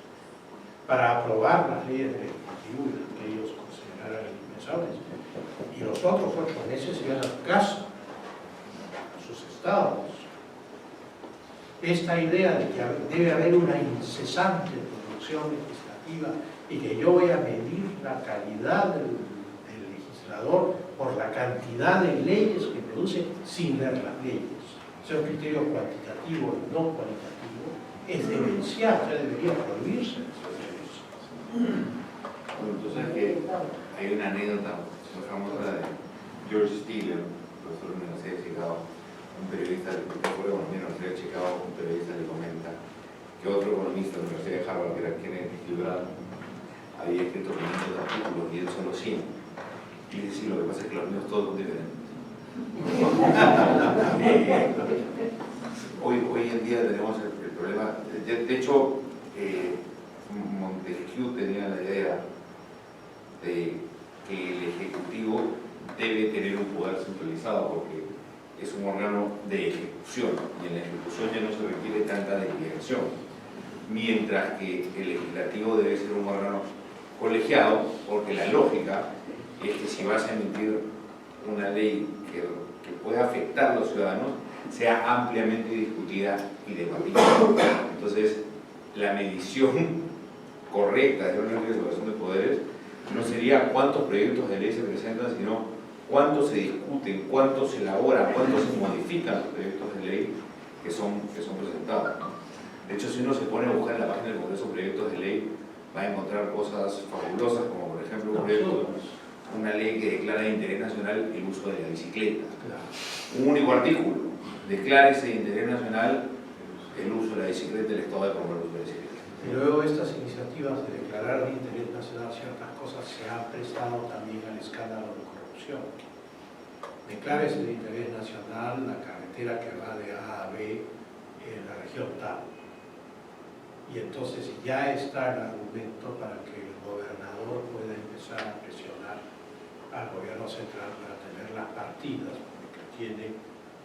para aprobar las leyes del Ejecutivo que ellos consideraran indispensables. Y los otros 8 meses iban a su casa, a sus estados. Esta idea de que debe haber una incesante producción legislativa y que yo voy a medir la calidad del legislador por la cantidad de leyes que produce sin leer las leyes. O sea, un criterio cuantitativo y no cualitativo es demencial, ya debería prohibirse. Bueno, entonces que hay una anécdota muy famosa de George Stiller, profesor de la Universidad de Chicago, un periodista del Instituto de Economía de la Universidad de Chicago, un periodista le comenta que otro economista de la Universidad de Harvard, que era Kenneth Gilbrand, había escrito 500 artículos y él solo 100. Y dice, sí, lo que pasa es que los míos todos son diferentes. Hoy en día tenemos el problema, de hecho, Montesquieu tenía la idea de que el Ejecutivo debe tener un poder centralizado porque es un órgano de ejecución y en la ejecución ya no se requiere tanta delegación, mientras que el Legislativo debe ser un órgano colegiado, porque la lógica es que si vas a emitir una ley que pueda afectar a los ciudadanos, sea ampliamente discutida y debatida. Entonces, la medición correcta de una separación de poderes no sería cuántos proyectos de ley se presentan, sino cuántos se discuten, cuántos se elaboran, cuántos se modifican los proyectos de ley que son presentados. De hecho, si uno se pone a buscar en la página del Congreso proyectos de ley, va a encontrar cosas fabulosas, como por ejemplo una ley que declara de interés nacional el uso de la bicicleta. Un único artículo, declárese de interés nacional el uso de la bicicleta, el Estado de promover el uso de la bicicleta. Y luego estas iniciativas de declarar de interés nacional ciertas cosas se han prestado también al escándalo de corrupción. Declárese de interés nacional la carretera que va de A a B en la región tal. Y entonces ya está el argumento para que el gobernador pueda empezar a presionar al gobierno central para tener las partidas, porque tiene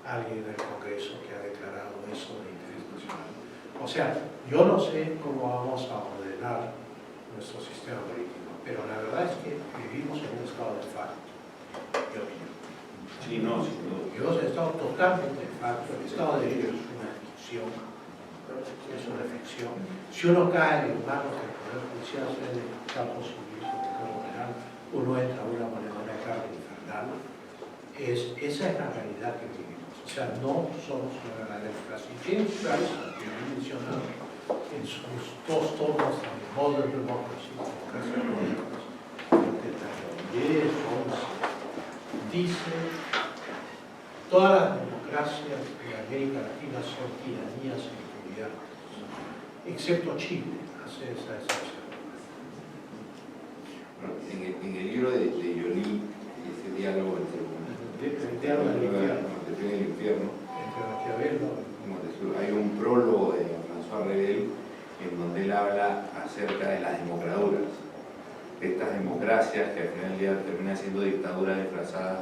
alguien del Congreso que ha declarado eso de interés nacional. O sea, yo no sé cómo vamos a ordenar nuestro sistema político, pero la verdad es que vivimos en un estado de facto, yo opino. Sí, no, sin duda. Vivimos en un estado totalmente de facto. El Estado de Derecho es una ficción. Es una ficción. Si uno cae en manos del Poder Judicial, sea en el campo civil o en el campo penal, uno entra a una moneda infernal. Esa es la realidad que vivimos. O sea, no somos una verdadera democracia. Y James Price, que he mencionado en sus 2 tomos de Modern Democracy, democracia moderna, de 10, 11, dice: todas las democracias de América Latina son tiranías encubiertas, excepto Chile, hace esa excepción. Bueno, en el libro de Joly, ese diálogo entre el infierno, hay un prólogo de François Rebel en donde él habla acerca de las democraduras, de estas democracias democracias que al final del día terminan siendo dictaduras disfrazadas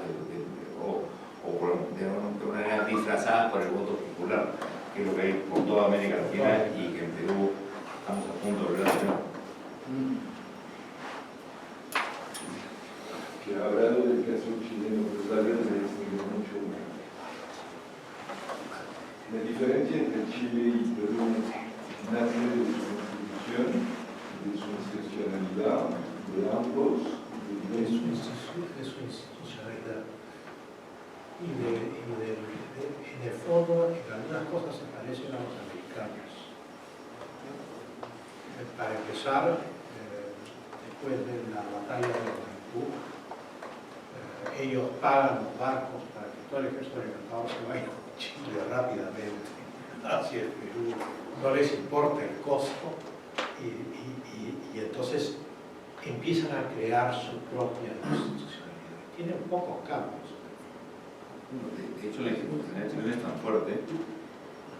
de alguna manera disfrazadas por el voto popular, que es lo que hay por toda América Latina y que en Perú estamos a punto de ver. Que hablando del caso chileno, pues tal vez se distingue mucho. La diferencia entre Chile y Perú nace de su constitución, de su institucionalidad, de ambos, de su institucionalidad. Y en el fondo, en algunas cosas se parecen a los americanos. Para empezar, después de la batalla de Maipú, ellos pagan los barcos para que todo el ejército de Libertador se vaya a Chile rápidamente hacia el Perú. No les importa el costo y entonces empiezan a crear su propia institucionalidad. Tienen pocos campos. De hecho, la institucionalidad chilena es tan fuerte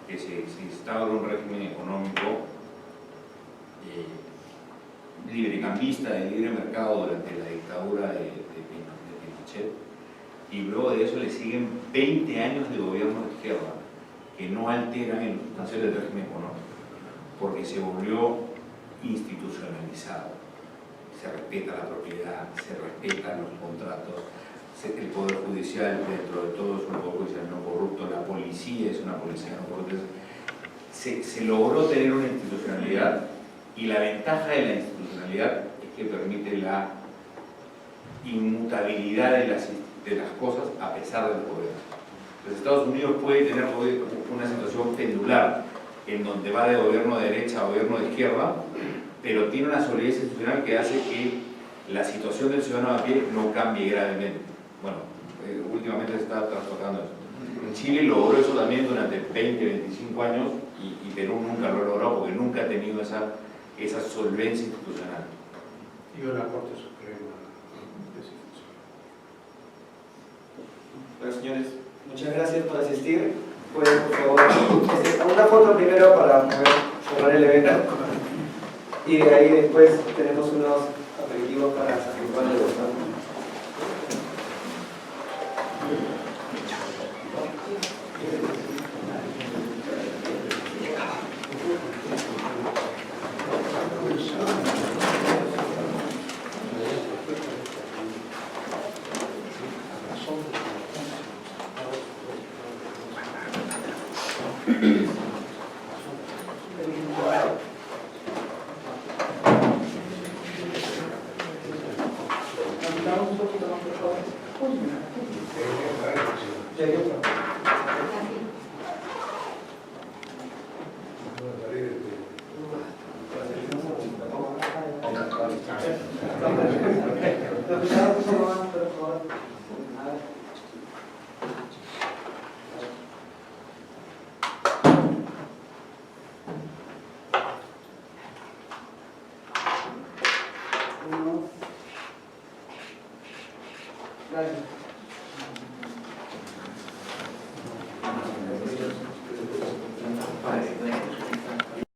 que se instaura un régimen económico librecambista, de libre mercado durante la dictadura de Pinochet, y luego de eso le siguen 20 años de gobierno de izquierda que no alteran en lo sustancial del régimen económico, porque se volvió institucionalizado. Se respeta la propiedad, se respetan los contratos, el Poder Judicial dentro de todo es un Poder Judicial no corrupto, la policía es una policía no corrupta. Se logró tener una institucionalidad, y la ventaja de la institucionalidad es que permite la inmutabilidad de las cosas a pesar del poder. Los Estados Unidos puede tener una situación pendular en donde va de gobierno de derecha a gobierno de izquierda, pero tiene una solidez institucional que hace que la situación del ciudadano a pie no cambie gravemente. Bueno, últimamente se está trastocando eso. En Chile logró eso también durante 20, 25 años y Perú nunca lo ha logrado porque nunca ha tenido esa solvencia institucional. Y una Corte Suprema desinstitucional. Bueno, señores, muchas gracias por asistir. Pueden, por favor, una foto primero para poder cerrar el evento. Y de ahí después tenemos unos aperitivos para salir cuando gustan. Gracias.